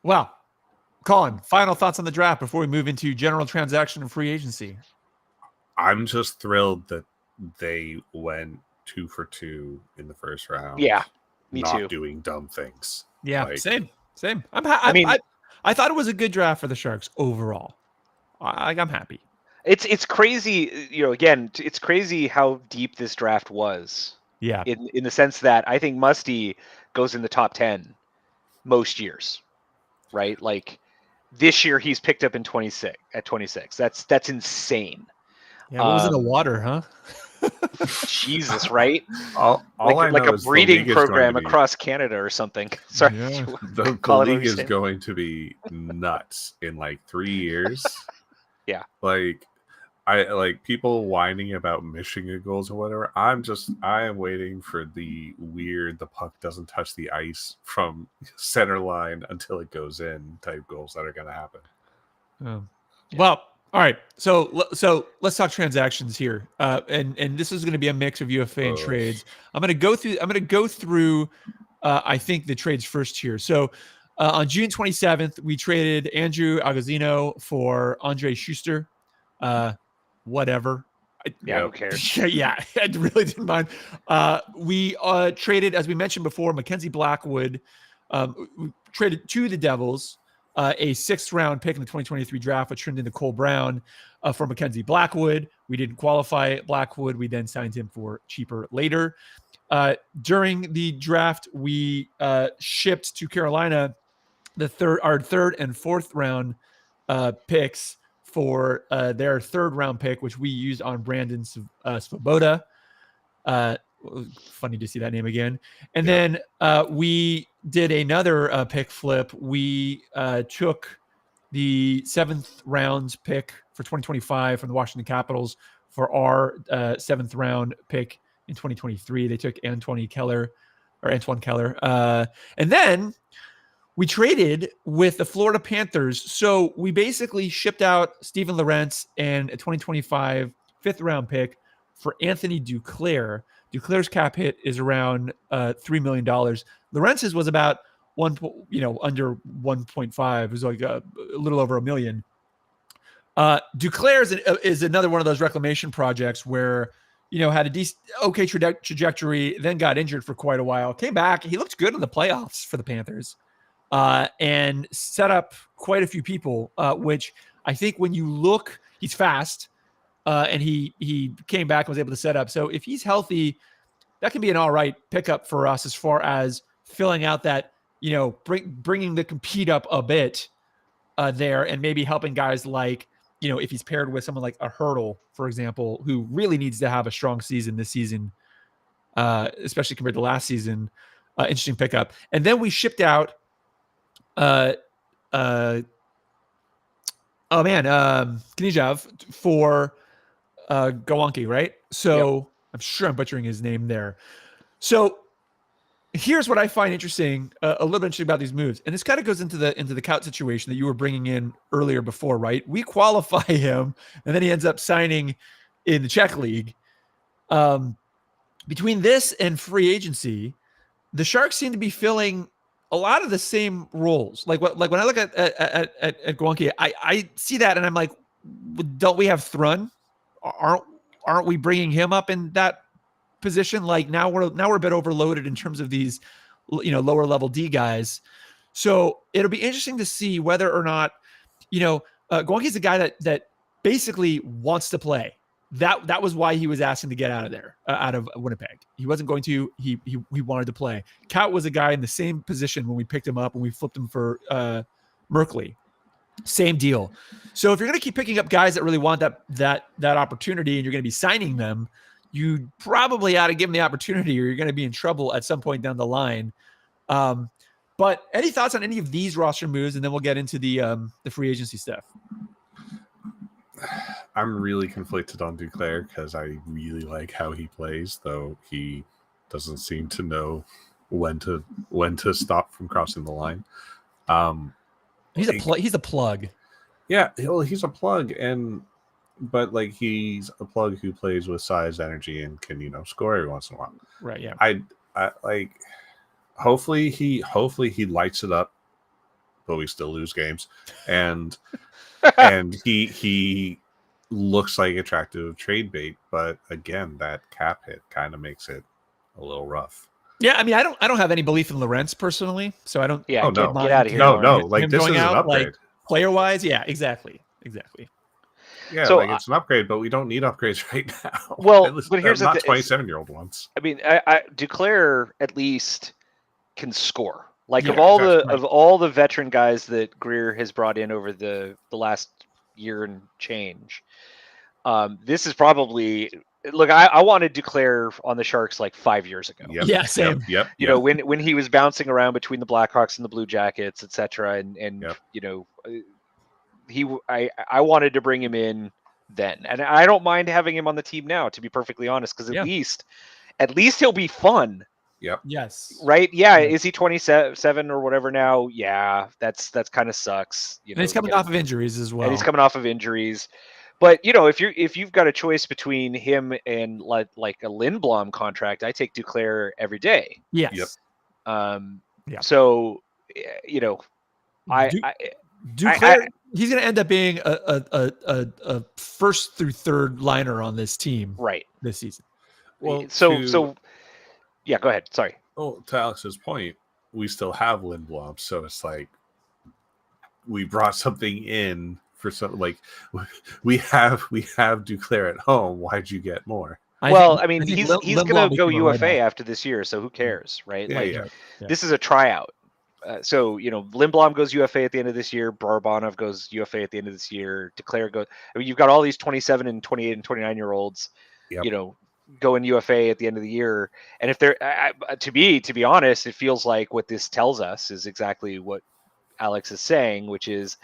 Wow. Colin, final thoughts on the draft before we move into general transaction and free agency. I'm just thrilled that they went 2 for 2 in the first round. Yeah, me not too. doing dumb things. Yeah, Like- same. I thought it was a good draft for the Sharks overall. I'm happy. It's crazy, again, it's crazy how deep this draft was. Yeah. In the sense that I think Musty goes in the top 10 most years, right? Like this year he's picked up at 26. That's insane. Yeah, what was in the water, huh? Jesus, right? All I like know a is the breeding league is going program to be- across Canada or something. Sorry. Yeah. The Call it league what is you going to be nuts in like 3 years. Yeah. Like I like people whining about Michigan goals or whatever. I am waiting for the puck doesn't touch the ice from center line until it goes in type goals that are going to happen. Well, all right. So let's talk transactions here. And this is going to be a mix of UFA and trades. I'm going to go through I think the trades first here. So on June 27th, we traded Andrew Agostino for Andre Schuster. Whatever. Yeah, who cares? Yeah, I really didn't mind. We traded, as we mentioned before, Mackenzie Blackwood. We traded to the Devils a 6th round pick in the 2023 draft, which turned into Cole Brown for Mackenzie Blackwood. We didn't qualify Blackwood. We then signed him for cheaper later. During the draft, we shipped to Carolina our 3rd and 4th round picks for their 3rd round pick, which we used on Brandon Svoboda. Funny to see that name again. And then we did another pick flip. We took the 7th round pick for 2025 from the Washington Capitals for our 7th round pick in 2023. They took Antoine Keller. And then we traded with the Florida Panthers. So we basically shipped out Steven Lorentz and a 2025 5th round pick for Anthony Duclair. Duclair's cap hit is around $3 million. Lorentz's was about under 1.5. It was like a little over $1 million. Duclair is another one of those reclamation projects where, had a decent, okay trajectory, then got injured for quite a while, came back. He looked good in the playoffs for the Panthers. And set up quite a few people, which I think when you look, he's fast, and he came back and was able to set up. So if he's healthy, that can be an all right pickup for us as far as filling out that, bringing the compete up a bit there, and maybe helping guys like, if he's paired with someone like a Hurdle, for example, who really needs to have a strong season this season, especially compared to last season. Interesting pickup. And then we shipped out Knyzhov for Gowanke, right? So yep. I'm sure I'm butchering his name there. So here's what I find interesting, a little bit interesting about these moves, and this kind of goes into the Kaut situation that you were bringing in earlier before, right? We qualify him, and then he ends up signing in the Czech league. Between this and free agency, the Sharks seem to be filling a lot of the same roles. Like when I look at Gowanke, I see that and I'm like, don't we have Thrun? Aren't we bringing him up in that position? Like now we're a bit overloaded in terms of these, lower level D guys. So it'll be interesting to see whether or not, Gowanke is a guy that basically wants to play. That was why he was asking to get out of there, out of Winnipeg. He wasn't going to. He wanted to play. Kaut was a guy in the same position when we picked him up and we flipped him for Merkley. Same deal. So if you're going to keep picking up guys that really want that opportunity and you're going to be signing them, you probably ought to give them the opportunity or you're going to be in trouble at some point down the line. But any thoughts on any of these roster moves? And then we'll get into the free agency stuff. I'm really conflicted on Duclair because I really like how he plays, though he doesn't seem to know when to stop from crossing the line. He's a plug. Yeah, well, he's a plug, but like he's a plug who plays with size, energy, and can score every once in a while. Right. Yeah. I like. Hopefully he lights it up, but we still lose games, and he looks like attractive trade bait. But again, that cap hit kind of makes it a little rough. Yeah, I mean, I don't have any belief in Lorentz personally, so I don't. Yeah, get out of here. No, like this is an upgrade. Like, player-wise, yeah, exactly. Yeah, so, it's an upgrade, but we don't need upgrades right now. Well, but here's not the 27-year-old ones. I mean, I Duclair at least can score. Like of all the veteran guys that Greer has brought in over the last year and change, this is probably. Look, I wanted Duclair on the Sharks like 5 years ago. Yep, yeah, same. Yep. You know, when he was bouncing around between the Blackhawks and the Blue Jackets, etc. And you know, I wanted to bring him in then, and I don't mind having him on the team now, to be perfectly honest, because at least he'll be fun. Yep. Yes. Right. Yeah. Is he 27 or whatever now? Yeah. That's kind of sucks. And he's coming off of injuries as well. And he's coming off of injuries. But you know, if you've got a choice between him and like a Lindblom contract, I take Duclair every day. Yes. Yep. So, you know, Duclair, he's going to end up being a first through third liner on this team, right, this season. Well, so yeah, go ahead. Sorry. Oh, to Alex's point, we still have Lindblom, so it's like we brought something in. For some, like we have Duclair at home. Why'd you get more? I mean, he's going to go UFA after this year, so who cares, right? Yeah. This is a tryout. So you know, Lindblom goes UFA at the end of this year. Barabanov goes UFA at the end of this year. Duclair goes. I mean, you've got all these 27 and 28 and 29-year-olds. You know, going UFA at the end of the year. And if they're to be honest, it feels like what this tells us is exactly what Alex is saying, which is.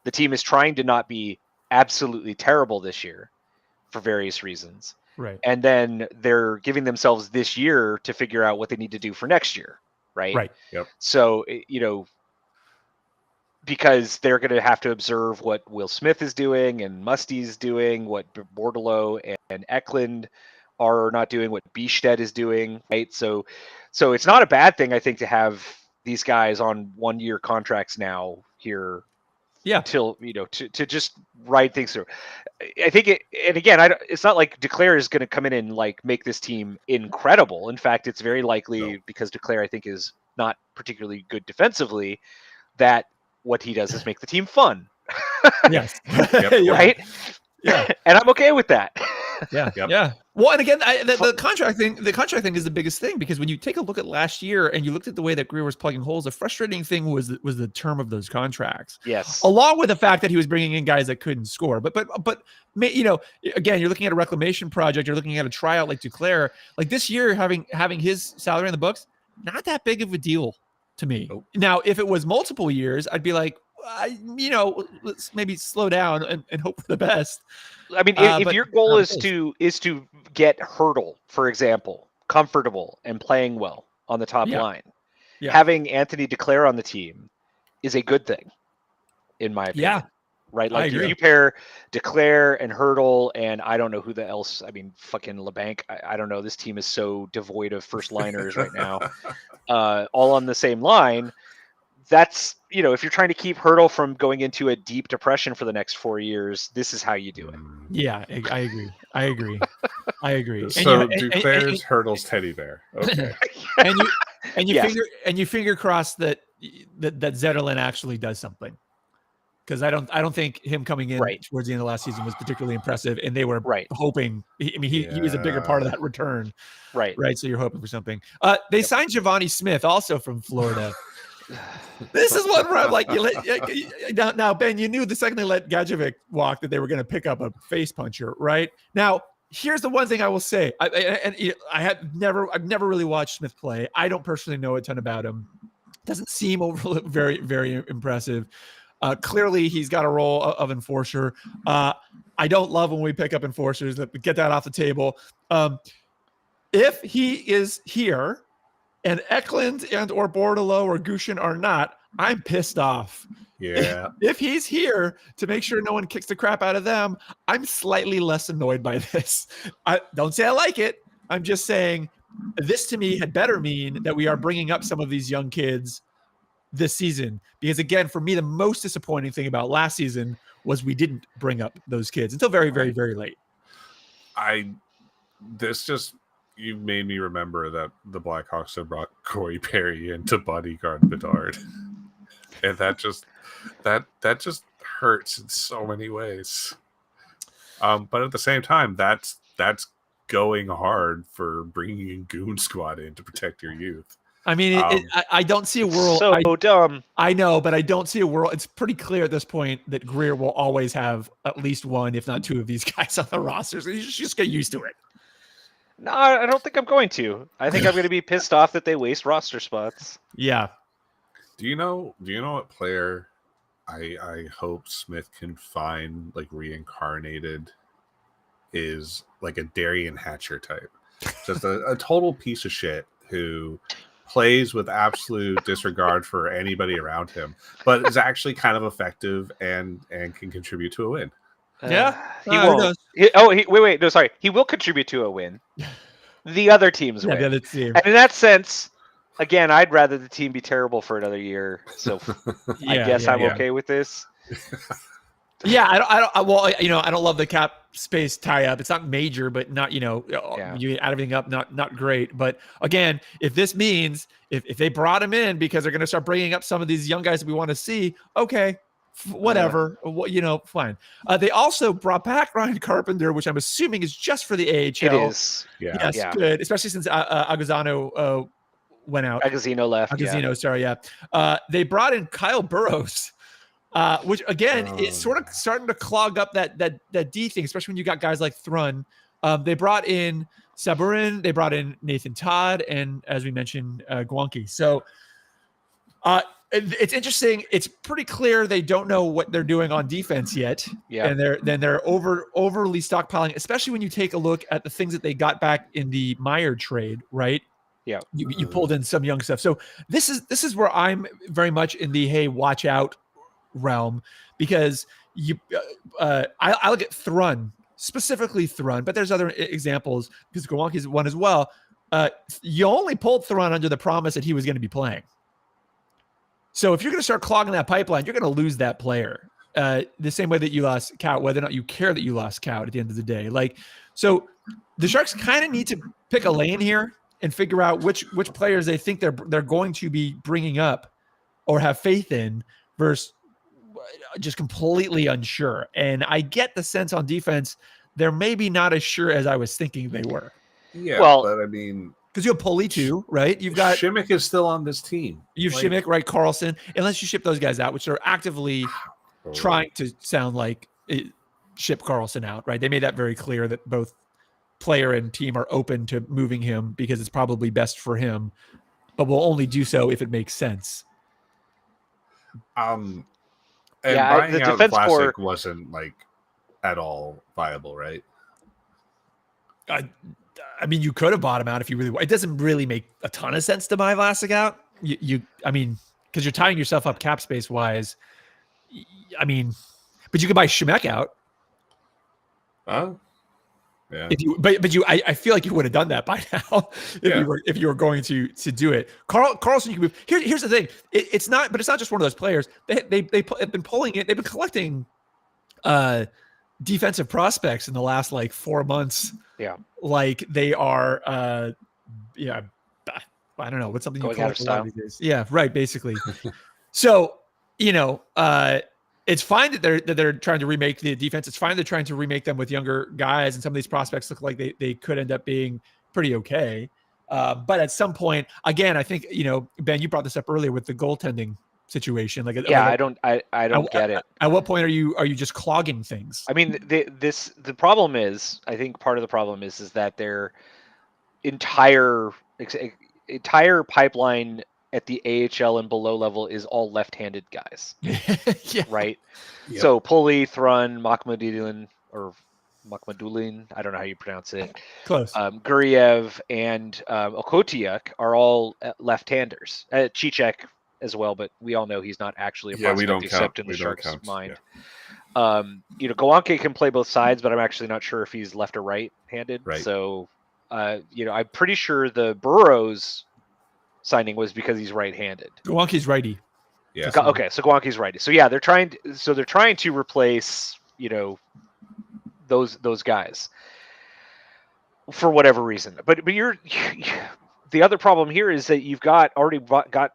The team is trying to not be absolutely terrible this year for various reasons. Right. And then they're giving themselves this year to figure out what they need to do for next year. Right. Right. Yep. So, you know, because they're going to have to observe what Will Smith is doing and Musty's doing, what Bordelot and Eklund are not doing, what Bistedt is doing. Right. So it's not a bad thing, I think, to have these guys on 1-year contracts now here. Yeah. Till to just ride things through. I think it's not like Duclair is going to come in and like make this team incredible. In fact, it's very likely because Duclair I think is not particularly good defensively that what he does is make the team fun. Yes. Right. Yeah. And I'm okay with that. Yeah. Yep. Yeah. Well, and again, the contract thing is the biggest thing because when you take a look at last year and you looked at the way that Greer was plugging holes, the frustrating thing was the term of those contracts. Yes. Along with the fact that he was bringing in guys that couldn't score. But you know, again, you're looking at a reclamation project. You're looking at a tryout like Duclair. Like this year, having his salary in the books, not that big of a deal to me. Nope. Now, if it was multiple years, I'd be like, let's maybe slow down and hope for the best. I mean, if your goal is to get Hertl, for example, comfortable and playing well on the top line, having Anthony Duclair on the team is a good thing, in my opinion. Yeah. Right? Like if you pair Duclair and Hertl and I don't know who the else, I mean, fucking LeBanc, I don't know. This team is so devoid of first liners right now. All on the same line. That's, you know, if you're trying to keep Hertl from going into a deep depression for the next 4 years, this is how you do it. Yeah, I agree. So Duclair's Hertl's teddy bear. Okay. and you finger cross that Zetterlund actually does something. Because I don't think him coming in towards the end of last season was particularly impressive, and they were hoping. He was a bigger part of that return, right? So you're hoping for something. They signed Giovanni Smith also from Florida. This is one where I'm like, now, Ben, you knew the second they let Gadjevic walk that they were going to pick up a face puncher, right? Now, here's the one thing I will say. I've never really watched Smith play. I don't personally know a ton about him. Doesn't seem very, very impressive. Clearly, he's got a role of enforcer. I don't love when we pick up enforcers. Get that off the table. If he is here, and Eklund and or Bordeleau or Gushin are not, I'm pissed off. Yeah. If he's here to make sure no one kicks the crap out of them, I'm slightly less annoyed by this. I don't say I like it. I'm just saying this to me had better mean that we are bringing up some of these young kids this season. Because again, for me, the most disappointing thing about last season was we didn't bring up those kids until very, very, very late. You made me remember that the Blackhawks had brought Corey Perry in to bodyguard Bedard. And that just hurts in so many ways. But at the same time, that's going hard for bringing in Goon Squad in to protect your youth. I mean, I don't see a world. So dumb. I know, but I don't see a world. It's pretty clear at this point that Greer will always have at least one, if not two, of these guys on the roster. So you should just get used to it. No, I don't think I'm going to. I think I'm going to be pissed off that they waste roster spots. Yeah. Do you know what player I hope Smith can find like reincarnated is like a Darian Hatcher type. Just a total piece of shit who plays with absolute disregard for anybody around him, but is actually kind of effective and can contribute to a win. He won't. Wait. No, sorry. He will contribute to a win. The other team's win. The other team. And in that sense, again, I'd rather the team be terrible for another year. So I guess I'm okay with this. Yeah, I don't love the cap space tie up. It's not major, but not, you add everything up, not great. But again, if this means if they brought him in because they're going to start bringing up some of these young guys that we want to see, okay. Whatever, fine. They also brought back Ryan Carpenter, which I'm assuming is just for the AHL. It is. Yeah. Yes, good. Especially since Aguzano went out. Aguzino left. Sorry, yeah. They brought in Kyle Burrows, which again is sort of starting to clog up that D thing, especially when you got guys like Thrun. They brought in Saburin, they brought in Nathan Todd, and as we mentioned, Gwanke. So it's interesting. It's pretty clear they don't know what they're doing on defense yet. Yeah. And they're overly stockpiling, especially when you take a look at the things that they got back in the Meyer trade, right? Yeah. You pulled in some young stuff. So this is where I'm very much in the hey, watch out realm, because I look at Thrun, specifically Thrun, but there's other examples because Gwanke's one as well. You only pulled Thrun under the promise that he was going to be playing. So if you're going to start clogging that pipeline, you're going to lose that player. The same way that you lost Kaut, whether or not you care that you lost Kaut at the end of the day. So the Sharks kind of need to pick a lane here and figure out which players they think they're going to be bringing up or have faith in versus just completely unsure. And I get the sense on defense, they're maybe not as sure as I was thinking they were. Yeah, well, but I mean, because you have Pulley too, right? You've got Shimmick is still on this team. You've Shimmick, right? Carlson, unless you ship those guys out, which they're actively trying to sound like ship Carlson out, right? They made that very clear that both player and team are open to moving him because it's probably best for him, but will only do so if it makes sense. And buying the out defense Vlasic core wasn't like at all viable, right? I mean, you could have bought him out if you really. It doesn't really make a ton of sense to buy Vlasic out. I mean, because you're tying yourself up cap space wise. I mean, but you could buy Shemek out. Oh, yeah. I feel like you would have done that by now if you were going to do it. Carlson, you can move. Here's the thing. It's not just one of those players. They've been pulling it. They've been collecting defensive prospects in the last 4 months. Yeah. Like they are, I don't know. What's something you call it a lot these days? Yeah, right. Basically. So, it's fine that they're trying to remake the defense. It's fine they're trying to remake them with younger guys, and some of these prospects look like they could end up being pretty okay. But at some point, again, I think, Ben, you brought this up earlier with the goaltending situation. I don't get it. At what point are you just clogging things? I mean, the problem is, I think part of the problem is that their entire pipeline at the AHL and below level is all left-handed guys. Yeah. Right. Yep. So Pulley, Thrun, Makhmadulin, I don't know how you pronounce it. Close. Guriev and Okotiuk are all left-handers. Cicek as well, but we all know he's not actually a prospect except in the Sharks' mind. Yeah. Gawanke can play both sides, but I'm actually not sure if he's left or right-handed. Right. So, I'm pretty sure the Burrows signing was because he's right-handed. Gawanke's righty. Yeah. Okay, so Gawanke's righty. So yeah, they're trying to replace, those guys for whatever reason. But the other problem here is that you've already got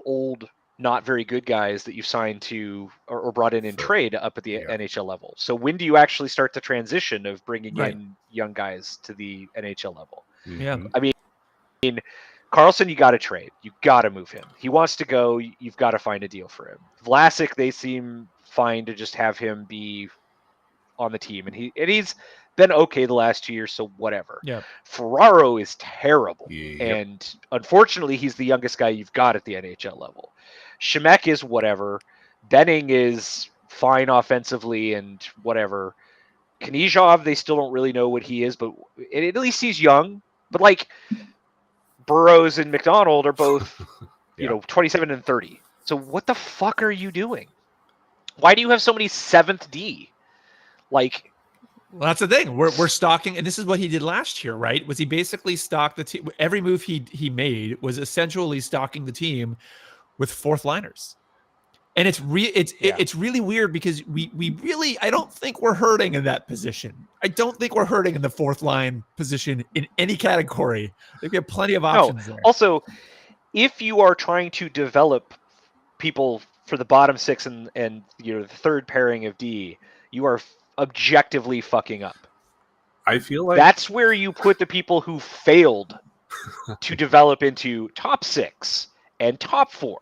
old, not very good guys that you've signed to or brought in trade up at the NHL level. So when do you actually start the transition of bringing in young guys to the NHL level? Yeah. I mean, Carlson, you got to trade. You got to move him. He wants to go. You've got to find a deal for him. Vlasic, they seem fine to just have him be on the team, and he's been okay the last 2 years, so whatever. Yeah. Ferraro is terrible, Yep. and unfortunately, he's the youngest guy you've got at the NHL level. Shemek is whatever. Benning is fine offensively and whatever. Knyzhov, they still don't really know what he is, but at least he's young. But Burrows and McDonald are both, 27 and 30. So what the fuck are you doing? Why do you have so many 7th D? Well, that's the thing. We're stocking, and this is what he did last year, right? Was he basically stocked the team? Every move he made was essentially stocking the team with 4th liners. And it's really weird because we really, I don't think we're hurting in that position. I don't think we're hurting in the 4th line position in any category. I think we have plenty of options there. Also, if you are trying to develop people for the bottom 6 and the third pairing of D, you are objectively fucking up. I feel like that's where you put the people who failed to develop into top 6 and top 4.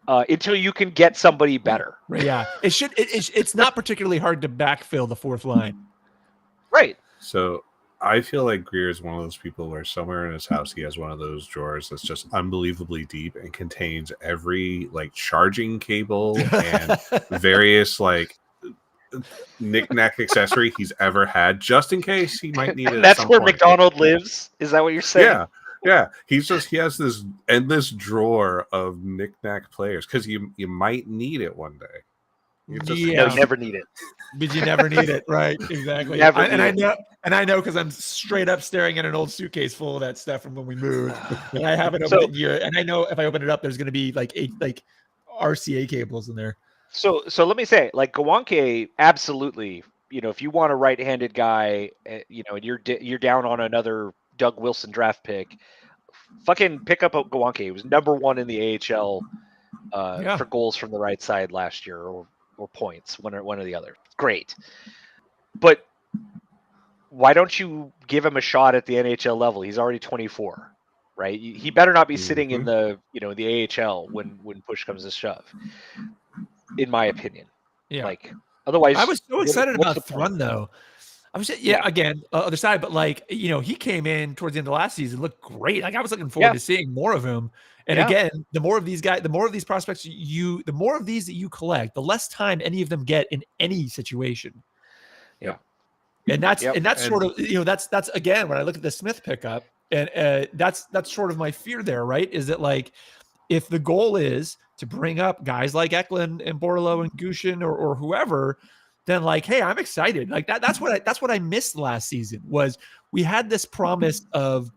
Until you can get somebody better. Yeah, it's not particularly hard to backfill the 4th line. Right. So I feel like Greer is one of those people where somewhere in his house he has one of those drawers that's just unbelievably deep and contains every charging cable and various knick-knack accessory he's ever had, just in case he might need it. That's where McDonald lives. Is that what you're saying? Yeah, he has this endless drawer of knick-knack players because you might need it one day. No, you never need it. But you never need it, right? Exactly. I know because I'm straight up staring at an old suitcase full of that stuff from when we moved, and I haven't opened it yet. And I know if I open it up, there's going to be 8 RCA cables in there. So let me say, Gawanke, absolutely. If you want a right-handed guy, and you're down on another Doug Wilson draft pick, fucking pick up Gawanke. He was number 1 in the AHL for goals from the right side last year, or points, one or the other. Great. But why don't you give him a shot at the NHL level? He's already 24, right? He better not be sitting in the the AHL when push comes to shove, in my opinion. Yeah. Otherwise, I was so excited about Thrun though. I was again, other side, but he came in towards the end of last season, looked great. I was looking forward to seeing more of him. And again, the more of these guys, the more of these prospects the more of these that you collect, the less time any of them get in any situation. Yeah. And that's sort of, that's again, when I look at the Smith pickup, and that's sort of my fear there, right? Is that if the goal is to bring up guys like Eklund and Bordelot and Gushin or whoever, then hey, I'm excited. That's what I missed last season. Was we had this promise of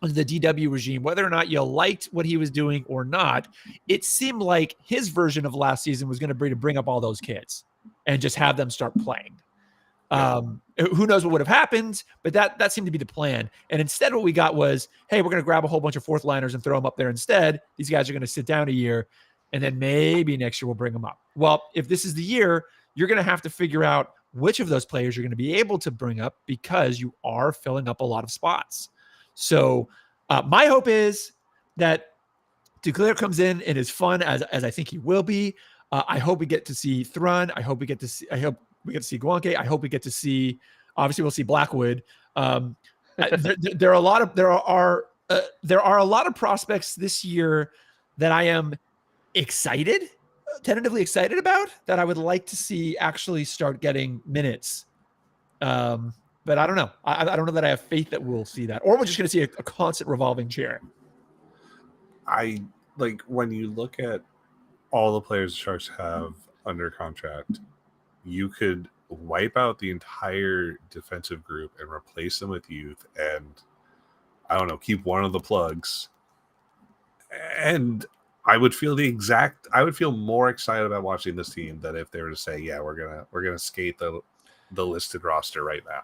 the DW regime, whether or not you liked what he was doing or not, it seemed like his version of last season was going to be to bring up all those kids and just have them start playing. Who knows what would have happened, but that seemed to be the plan. And instead what we got was, hey, we're going to grab a whole bunch of 4th liners and throw them up there instead. These guys are going to sit down a year, and then maybe next year we'll bring them up. Well, if this is the year, you're going to have to figure out which of those players you're going to be able to bring up, because you are filling up a lot of spots. So My hope is that Duclair comes in and is fun as I think he will be. I hope we get to see Thrun. I hope we get to see Gwanke. I hope we get to see. Obviously, we'll see Blackwood. There are a lot of prospects this year that I am tentatively excited about, that I would like to see actually start getting minutes. But I don't know. I don't know that I have faith that we'll see that, or we're just going to see a constant revolving chair. I like when you look at all the players the Sharks have under contract, you could wipe out the entire defensive group and replace them with youth, and I don't know, keep one of the plugs, and I would feel more excited about watching this team than if they were to say, yeah, we're gonna skate the listed roster right now.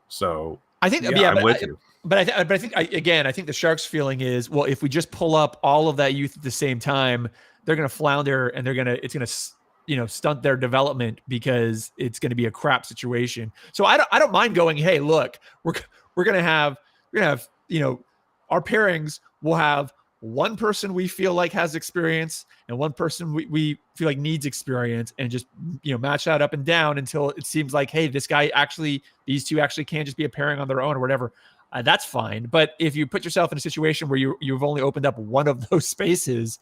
So I think, I'm with you. But I think the Sharks' feeling is, well, if we just pull up all of that youth at the same time, they're going to flounder and it's going to stunt their development because it's going to be a crap situation. So I don't mind going, hey, look, we're going to have our pairings will have one person we feel like has experience and one person we feel like needs experience, and just match that up and down until it seems like, hey, these two actually can just be a pairing on their own or whatever. That's fine. But if you put yourself in a situation where you've only opened up one of those spaces,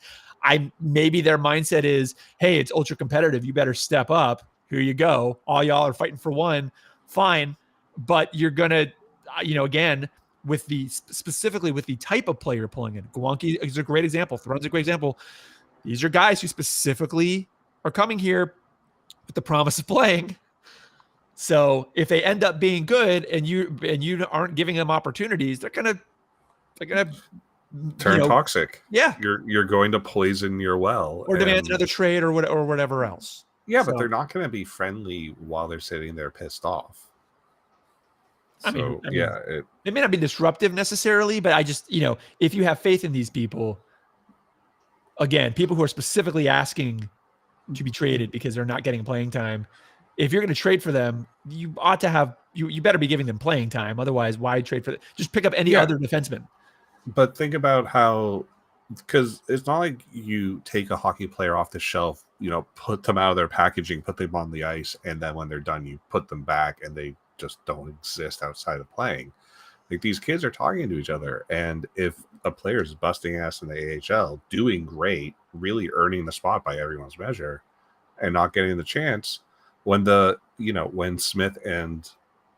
maybe their mindset is, hey, it's ultra competitive, you better step up. Here you go. All y'all are fighting for one. Fine. But you're gonna, again, specifically with the type of player pulling in. Gwanke is a great example. Thrun's a great example. These are guys who specifically are coming here with the promise of playing. So if they end up being good and you aren't giving them opportunities, they're gonna turn toxic. Yeah, you're going to poison your well, or demand another trade or whatever else. Yeah, but they're not going to be friendly while they're sitting there pissed off. I mean, it may not be disruptive necessarily, but I just, if you have faith in these people, again, people who are specifically asking to be traded because they're not getting playing time, if you're going to trade for them, you ought to have, you better be giving them playing time. Otherwise, why trade for them? Just pick up any other defenseman. But think about how, because it's not like you take a hockey player off the shelf, put them out of their packaging, put them on the ice, and then when they're done, you put them back and they just don't exist outside of playing. Like, these kids are talking to each other, and if a player is busting ass in the AHL, doing great, really earning the spot by everyone's measure, and not getting the chance, when Smith and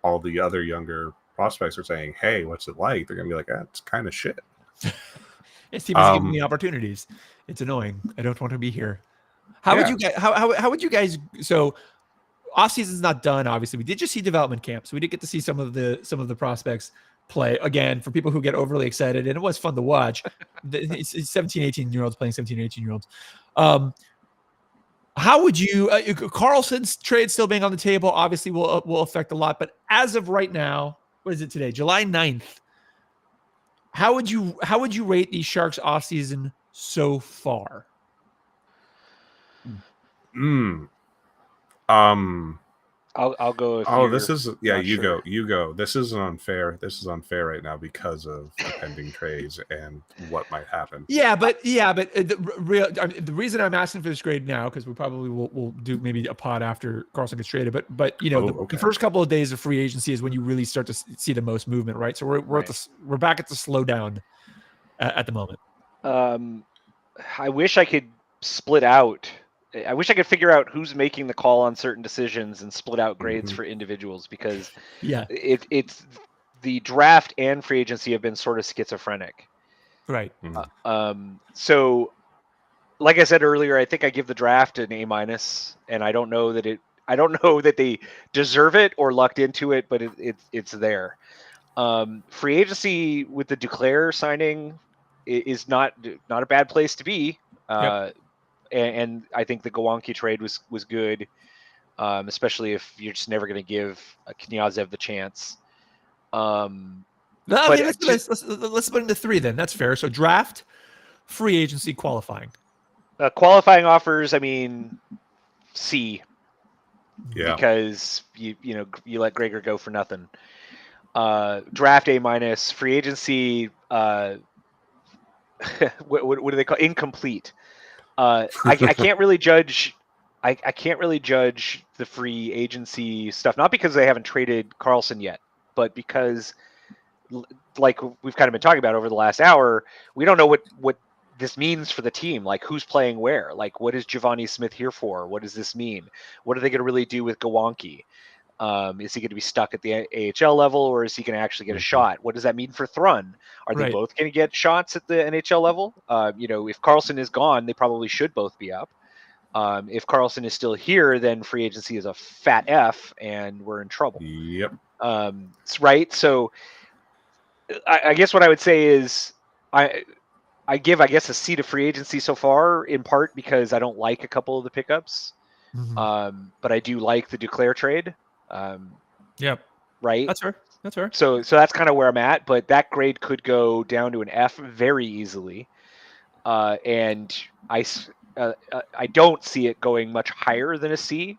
all the other younger prospects are saying, hey, what's it like? They're gonna be like, it's kind of shit. This team is giving me opportunities. It's annoying. I don't want to be here. How would you guys? So off season's not done. Obviously, we did just see development camps. We did get to see some of the prospects play again for people who get overly excited, and it was fun to watch. 17, 18-year-olds playing 17, 18-year-olds. How would you? Carlson's trade still being on the table obviously will affect a lot. But as of right now, what is it today? July 9th. How would you rate the Sharks offseason so far? I'll go. You go. This is unfair. This is unfair right now because of the pending trades and what might happen. But the reason I'm asking for this grade now, because we probably will do maybe a pod after Carlson gets traded. But the first couple of days of free agency is when you really start to see the most movement, right? So we're back at the slowdown at the moment. I wish I could split out. I wish I could figure out who's making the call on certain decisions and split out grades for individuals, because it's the draft and free agency have been sort of schizophrenic. Right. So like I said earlier, I think I give the draft an A-, and I don't know that they deserve it or lucked into it, but it's there. Free agency with the Duclair signing is not a bad place to be. And I think the Gwanke trade was good, especially if you're just never going to give Kniazev the chance. Let's split into three then. That's fair. So draft, free agency, qualifying. Qualifying offers, I mean, C. Yeah. Because you let Gregor go for nothing. Draft A-, free agency what do they call incomplete? I can't really judge. I can't really judge the free agency stuff, not because they haven't traded Carlson yet, but because, like we've kind of been talking about over the last hour, we don't know what this means for the team. Like who's playing where? Like what is Giovanni Smith here for? What does this mean? What are they going to really do with Gawanke? Is he going to be stuck at the AHL level, or is he going to actually get a shot? What does that mean for Thrun? Are they both going to get shots at the NHL level? If Carlson is gone, they probably should both be up. If Carlson is still here, then free agency is a fat F, and we're in trouble. Yep. Right. So, I guess what I would say is I give, I guess, a C to free agency so far, in part because I don't like a couple of the pickups, but I do like the Duclair trade. Yep. Right. That's fair. So that's kind of where I'm at, but that grade could go down to an F very easily, and I don't see it going much higher than a C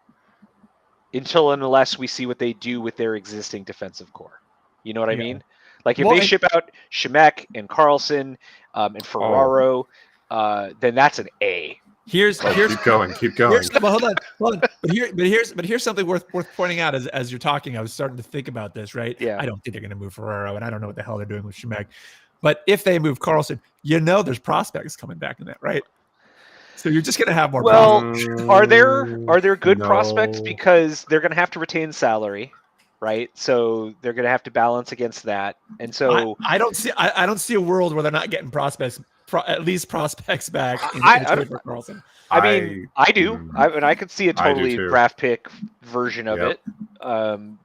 until and unless we see what they do with their existing defensive core. You know what I mean? Like if they ship out Shemek and Carlson and Ferraro, then that's an A. Here's keep going. Hold on. But here's something worth pointing out as you're talking. I was starting to think about this, right? Yeah. I don't think they're going to move Ferraro, and I don't know what the hell they're doing with Shemek. But if they move Carlson, there's prospects coming back in that, right? So you're just going to have more. Well, prospects. are there good prospects, because they're going to have to retain salary, right? So they're going to have to balance against that, and so I don't see a world where they're not getting prospects. At least prospects back in trade for Carlson. I mean, I do. I could see a totally draft pick version of it.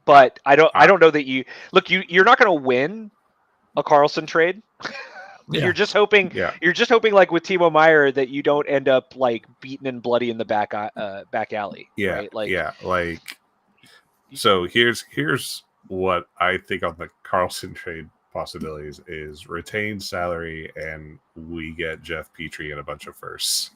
But I don't know that you're not going to win a Carlson trade. You're just hoping. You're just hoping, like with Timo Meier, that you don't end up like beaten and bloody in the back alley. Yeah. Right? So here's what I think on the Carlson trade possibilities is retained salary, and we get Jeff Petrie and a bunch of firsts.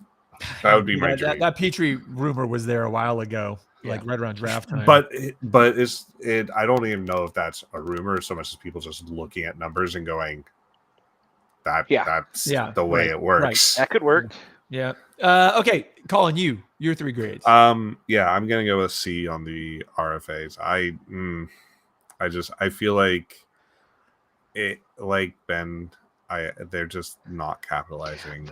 That would be my dream. That Petrie rumor was there a while ago, like right around draft time. But I don't even know if that's a rumor so much as people just looking at numbers and going, that's the way it works. Right. That could work. Yeah. Okay, Colin, your 3 grades. I'm gonna go with C on the RFAs. I feel like it, like Ben, they're just not capitalizing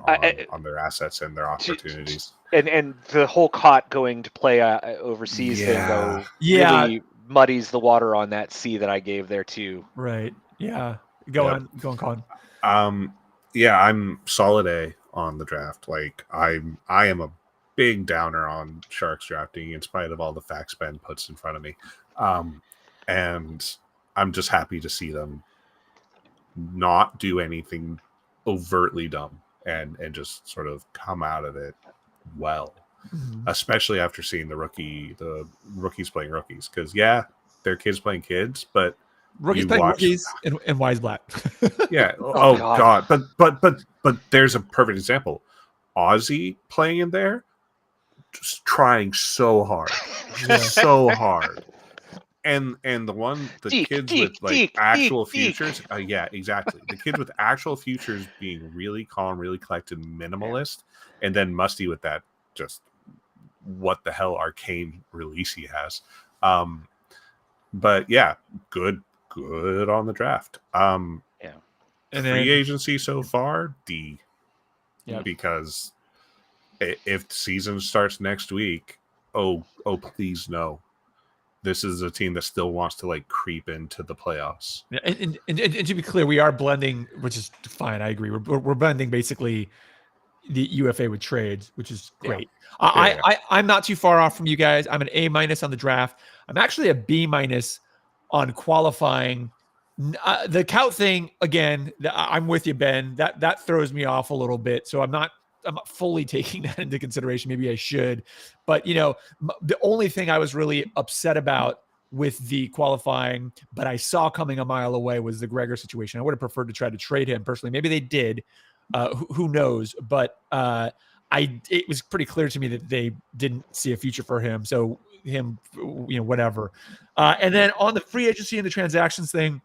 on their assets and their opportunities. And the whole Cott going to play overseas thing, though, really muddies the water on that C that I gave there too. Right. Yeah. Go on, Colin. I'm solid A on the draft. Like I am a big downer on Sharks drafting in spite of all the facts Ben puts in front of me. And I'm just happy to see them not do anything overtly dumb and just sort of come out of it well, especially after seeing the rookies playing rookies, because they're kids playing kids, but rookies playing rookies and Wise Black. Oh god. But there's a perfect example. Ozzy playing in there, just trying so hard, so hard. And the kids with like actual futures, exactly. The kids with actual futures being really calm, really collected, minimalist, and then Musty with that just what the hell arcane release he has. But good on the draft. And free agency so far, D. Yeah, because if the season starts next week, oh please no. This is a team that still wants to like creep into the playoffs. Yeah, and to be clear, we are blending, which is fine. I agree. We're blending basically the UFA with trades, which is great. I'm not too far off from you guys. I'm an A- on the draft. I'm actually a B- on qualifying. The Kaut thing again. I'm with you, Ben. That throws me off a little bit. So I'm not fully taking that into consideration. Maybe I should, but the only thing I was really upset about with the qualifying, but I saw coming a mile away, was the Gregor situation. I would have preferred to try to trade him personally. Maybe they did. Who knows? But it was pretty clear to me that they didn't see a future for him. So whatever. And then on the free agency and the transactions thing,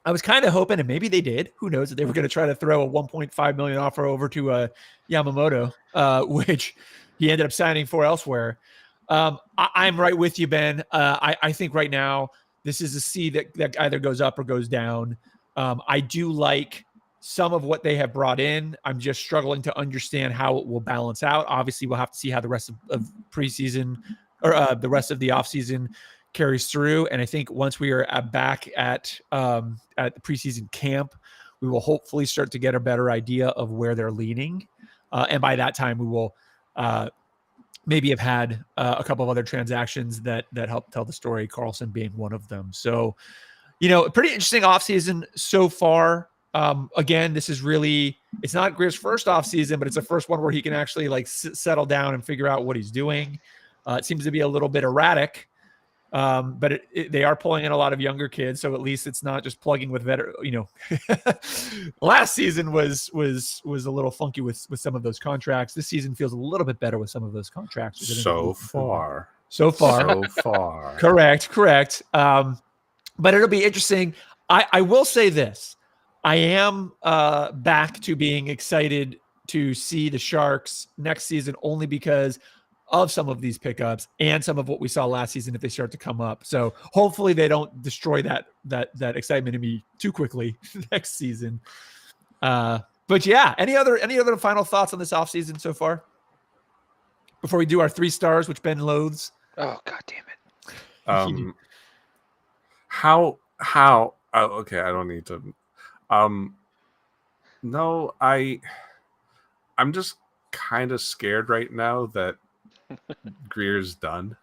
I was kind of hoping, and maybe they did, who knows, that they were going to try to throw a $1.5 million offer over to Yamamoto, which he ended up signing for elsewhere. I'm right with you, Ben. I think right now this is a C that either goes up or goes down. I do like some of what they have brought in. I'm just struggling to understand how it will balance out. Obviously, we'll have to see how the rest of preseason or the rest of the offseason carries through. And I think once we are back at the preseason camp, we will hopefully start to get a better idea of where they're leaning. And by that time, we will maybe have had a couple of other transactions that help tell the story, Karlsson being one of them. So, a pretty interesting offseason so far. Again, this is really, it's not Greer's first offseason, but it's the first one where he can actually like settle down and figure out what he's doing. It seems to be a little bit erratic, but they are pulling in a lot of younger kids. So at least it's not just plugging with last season was a little funky with some of those contracts. This season feels a little bit better with some of those contracts. So far. Correct. But it'll be interesting. I will say this. I am back to being excited to see the Sharks next season only because of some of these pickups and some of what we saw last season if they start to come up. So hopefully they don't destroy that excitement in me too quickly next season. But yeah, any other final thoughts on this offseason so far? Before we do our 3 stars, which Ben loathes. Oh, God damn it. How oh, okay, I don't need to no, I'm just kind of scared right now that Greer's done.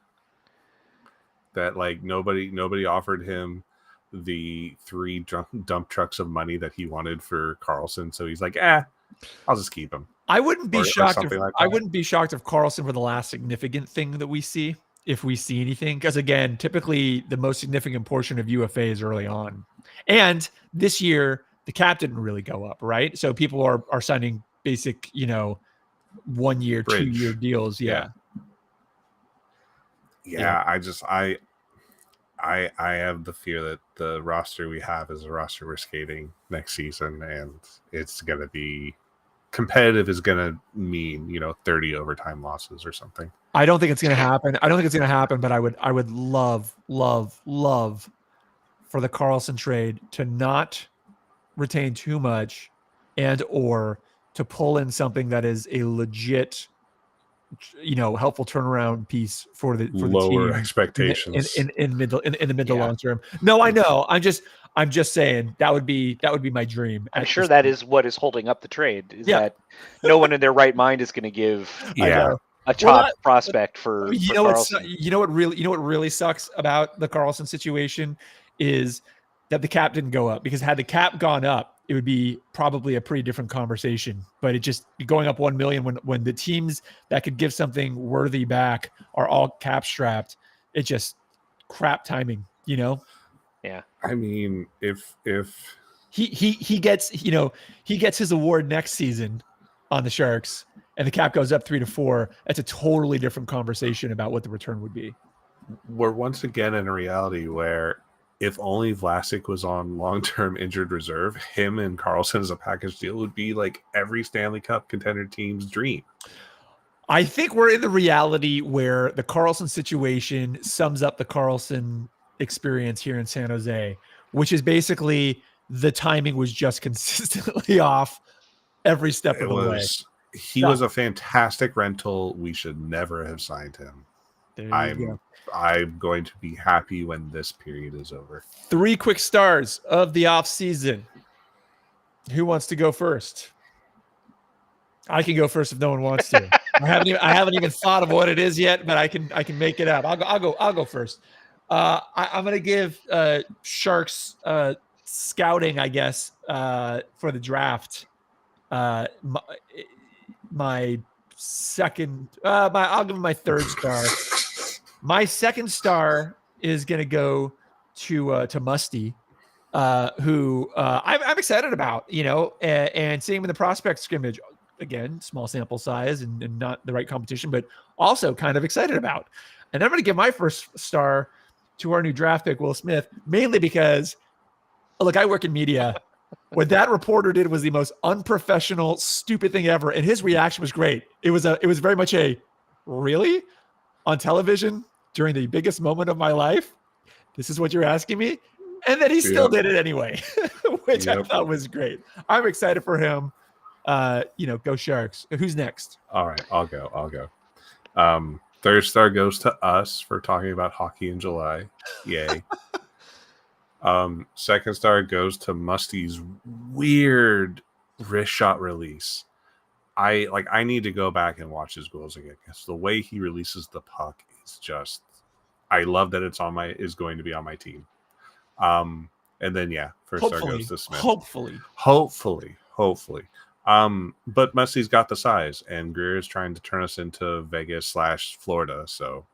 That like nobody offered him the 3 dump trucks of money that he wanted for Karlsson, so he's like, I'll just keep him. I wouldn't be shocked if Karlsson were the last significant thing that we see, if we see anything, because again, typically the most significant portion of UFA is early on, and this year the cap didn't really go up, right? So people are signing basic, 1 year, Bridge. 2 year deals. Yeah. I have the fear that the roster we have is a roster we're skating next season, and it's going to be competitive is going to mean 30 overtime losses or something. I don't think it's going to happen. But I would love for the Karlsson trade to not retain too much and or to pull in something that is a legit helpful turnaround piece for the lower team expectations in the mid to long term. No, I know. I'm just saying that would be my dream. I'm sure that is what is holding up the trade. That no one in their right mind is going to give a top prospect for Karlsson. You know what really sucks about the Karlsson situation is that the cap didn't go up, because had the cap gone up, it would be probably a pretty different conversation. But it just going up 1 million when the teams that could give something worthy back are all cap strapped. It just crap timing, Yeah. I mean, if he gets his award next season on the Sharks and the cap goes up 3 to 4, that's a totally different conversation about what the return would be. We're once again in a reality where if only Vlasic was on long-term injured reserve, him and Karlsson as a package deal would be like every Stanley Cup contender team's dream. I think we're in the reality where the Karlsson situation sums up the Karlsson experience here in San Jose, which is basically the timing was just consistently off every step of the way. He was a fantastic rental. We should never have signed him. I'm going to be happy when this period is over. 3 quick stars of the off season. Who wants to go first? I can go first if no one wants to. I haven't even thought of what it is yet, but I can make it up. I'll go first. I'm gonna give Sharks scouting, I guess, for the draft. My second, I'll give him my 3rd star. My 2nd star is going to go to Musty, who I'm excited about, and seeing him in the prospect scrimmage. Again, small sample size and not the right competition, but also kind of excited about. And I'm going to give my 1st star to our new draft pick, Will Smith, mainly because Look, I work in media. What that reporter did was the most unprofessional, stupid thing ever, and his reaction was great. It was very much a really on television during the biggest moment of my life. This is what you're asking me, and then he still did it anyway, which I thought was great. I'm excited for him. Go Sharks. Who's next? All right, I'll go. Third star goes to us for talking about hockey in July. Yay. Second star goes to Musty's weird wrist shot release. I need to go back and watch his goals again because the way he releases the puck is just. I love that it's is going to be on my team. And then first star goes to Smith. Hopefully. But Musty's got the size, and Greer is trying to turn us into Vegas/Florida, so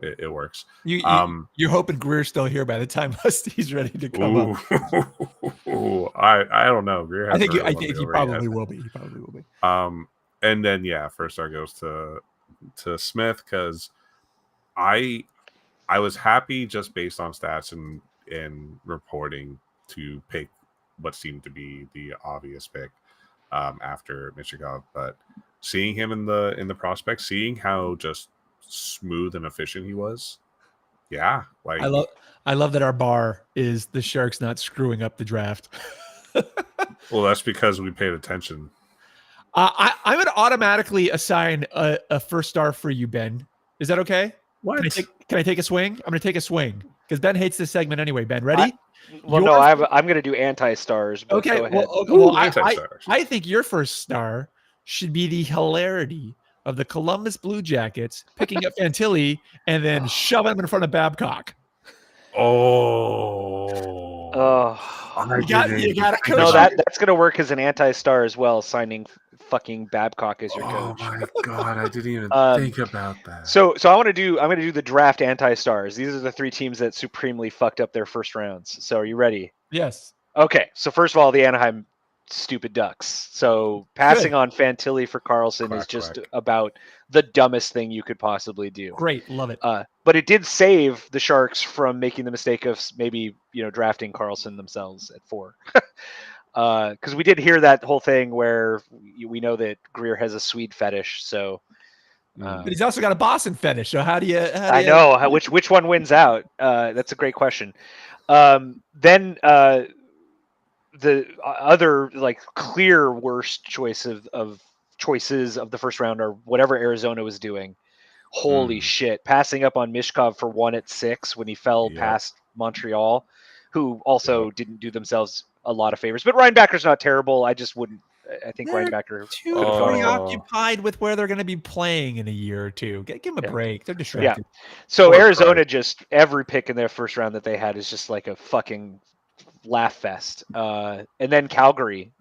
it works. You're hoping Greer's still here by the time Musty's ready to come up. I don't know. Greer I think he probably will be. And then first star goes to Smith because I was happy just based on stats and reporting to pick what seemed to be the obvious pick after Michikov, but seeing him in the prospect, seeing how just smooth and efficient he was, I love that our bar is the Sharks not screwing up the draft. Well, that's because we paid attention. I'm going to automatically assign a first star for you, Ben. Is that okay? What? Can I take a swing? I'm going to take a swing because Ben hates this segment anyway. Ben, ready? I'm going to do anti-stars. Okay. Well, I think your first star should be the hilarity of the Columbus Blue Jackets picking up Fantilli and then shoving him in front of Babcock. You got to coach. No, that's going to work as an anti-star as well, signing fucking Babcock as your coach. Oh my god, I didn't even think about that. So I'm going to do the draft anti-stars. These are the three teams that supremely fucked up their first rounds. So are you ready? Yes. Okay. So first of all, the Anaheim stupid Ducks. So passing on Fantilli for Karlsson is just about the dumbest thing you could possibly do. Great, love it. But it did save the Sharks from making the mistake of maybe drafting Karlsson themselves at 4. Because we did hear that whole thing where we know that Greer has a Swede fetish. So, but he's also got a Boston fetish. So how do you? I know which one wins out. That's a great question. Then the other clear worst choice of choices of the first round are whatever Arizona was doing. Holy shit! Passing up on Mishkov for 1 at 6 when he fell past Montreal, who also didn't do themselves a lot of favors. But Reinbacker's not terrible. I just wouldn't. I think Reinbacker too preoccupied with where they're going to be playing in a year or two. Give them a break. They're distracted. Yeah. So Arizona, just every pick in their first round that they had is just like a fucking laugh fest. And then Calgary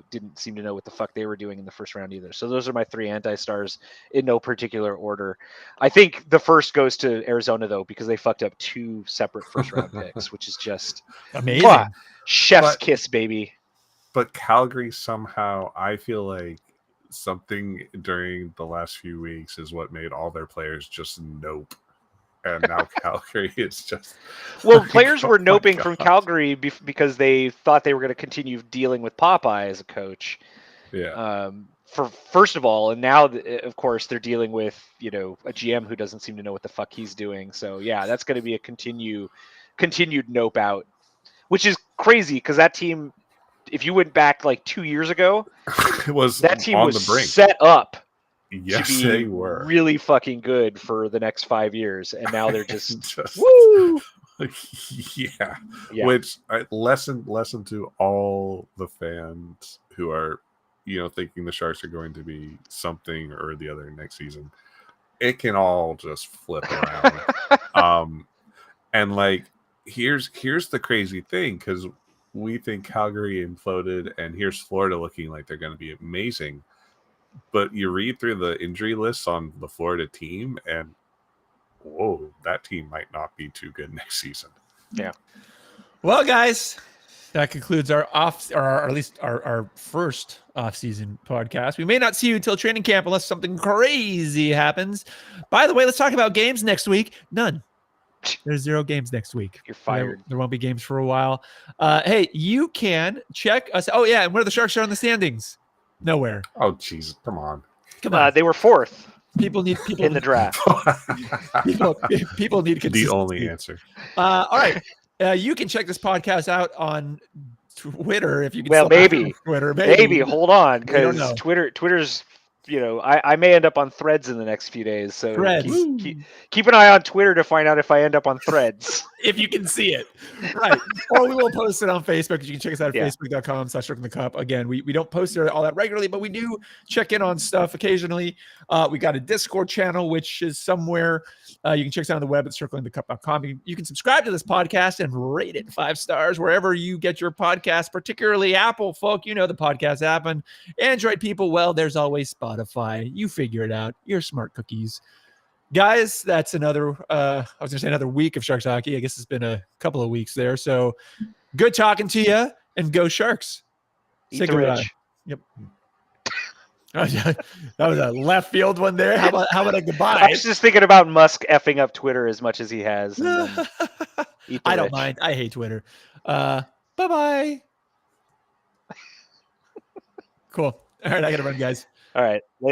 didn't seem to know what the fuck they were doing in the first round either. So those are my 3 anti-stars in no particular order. I think the first goes to Arizona though, because they fucked up 2 separate first round picks, which is just amazing. Chef's kiss, baby. But Calgary somehow, I feel like something during the last few weeks is what made all their players just nope. And now Calgary is just... Well, players were noping from Calgary because they thought they were going to continue dealing with Popeye as a coach. Yeah. First of all, and now, of course, they're dealing with, a GM who doesn't seem to know what the fuck he's doing. So, yeah, that's going to be a continued nope out, which is crazy because that team, if you went back 2 years ago, that team was set up. Yes, they were really fucking good for the next 5 years, and now they're just woo. Yeah. Which lesson to all the fans who are, thinking the Sharks are going to be something or the other next season. It can all just flip around. And here's the crazy thing, because we think Calgary imploded, and here's Florida looking like they're going to be amazing. But you read through the injury lists on the Florida team, and whoa, that team might not be too good next season. Yeah. Well, guys, that concludes our our first off-season podcast. We may not see you until training camp unless something crazy happens. By the way, let's talk about games next week. None. There's 0 games next week. You're fired. There won't be games for a while. Hey, you can check us. Oh yeah, and where are the Sharks are on the standings? Nowhere. Oh Jesus, come on. Come on. They were 4th People need in the draft. people need consistency. The only answer. All right. You can check this podcast out on Twitter if you can. Well, still have maybe. Twitter. Maybe. Hold on, don't know. because Twitter's. I may end up on Threads in the next few days. So Threads. keep an eye on Twitter to find out if I end up on Threads. If you can see it, right? Or we will post it on Facebook. You can check us out at facebook.com/circlingthecup. Again, we don't post it all that regularly, but we do check in on stuff occasionally. We got a Discord channel, which is somewhere. You can check us out on the web at circlingthecup.com. You can subscribe to this podcast and rate it 5 stars wherever you get your podcast, particularly Apple folk. You know the podcast app, and Android people. Well, there's always Spotify. You figure it out. You're smart cookies. Guys, that's another another week of Sharks hockey. I guess it's been a couple of weeks there. So good talking to you, and go Sharks. Eat the rich. Yep. That was a left field one there. How about a goodbye? I was just thinking about Musk effing up Twitter as much as he has. And then eat the I don't rich. mind. I hate Twitter. Bye-bye. Cool. All right, I gotta run, guys. All right. Later.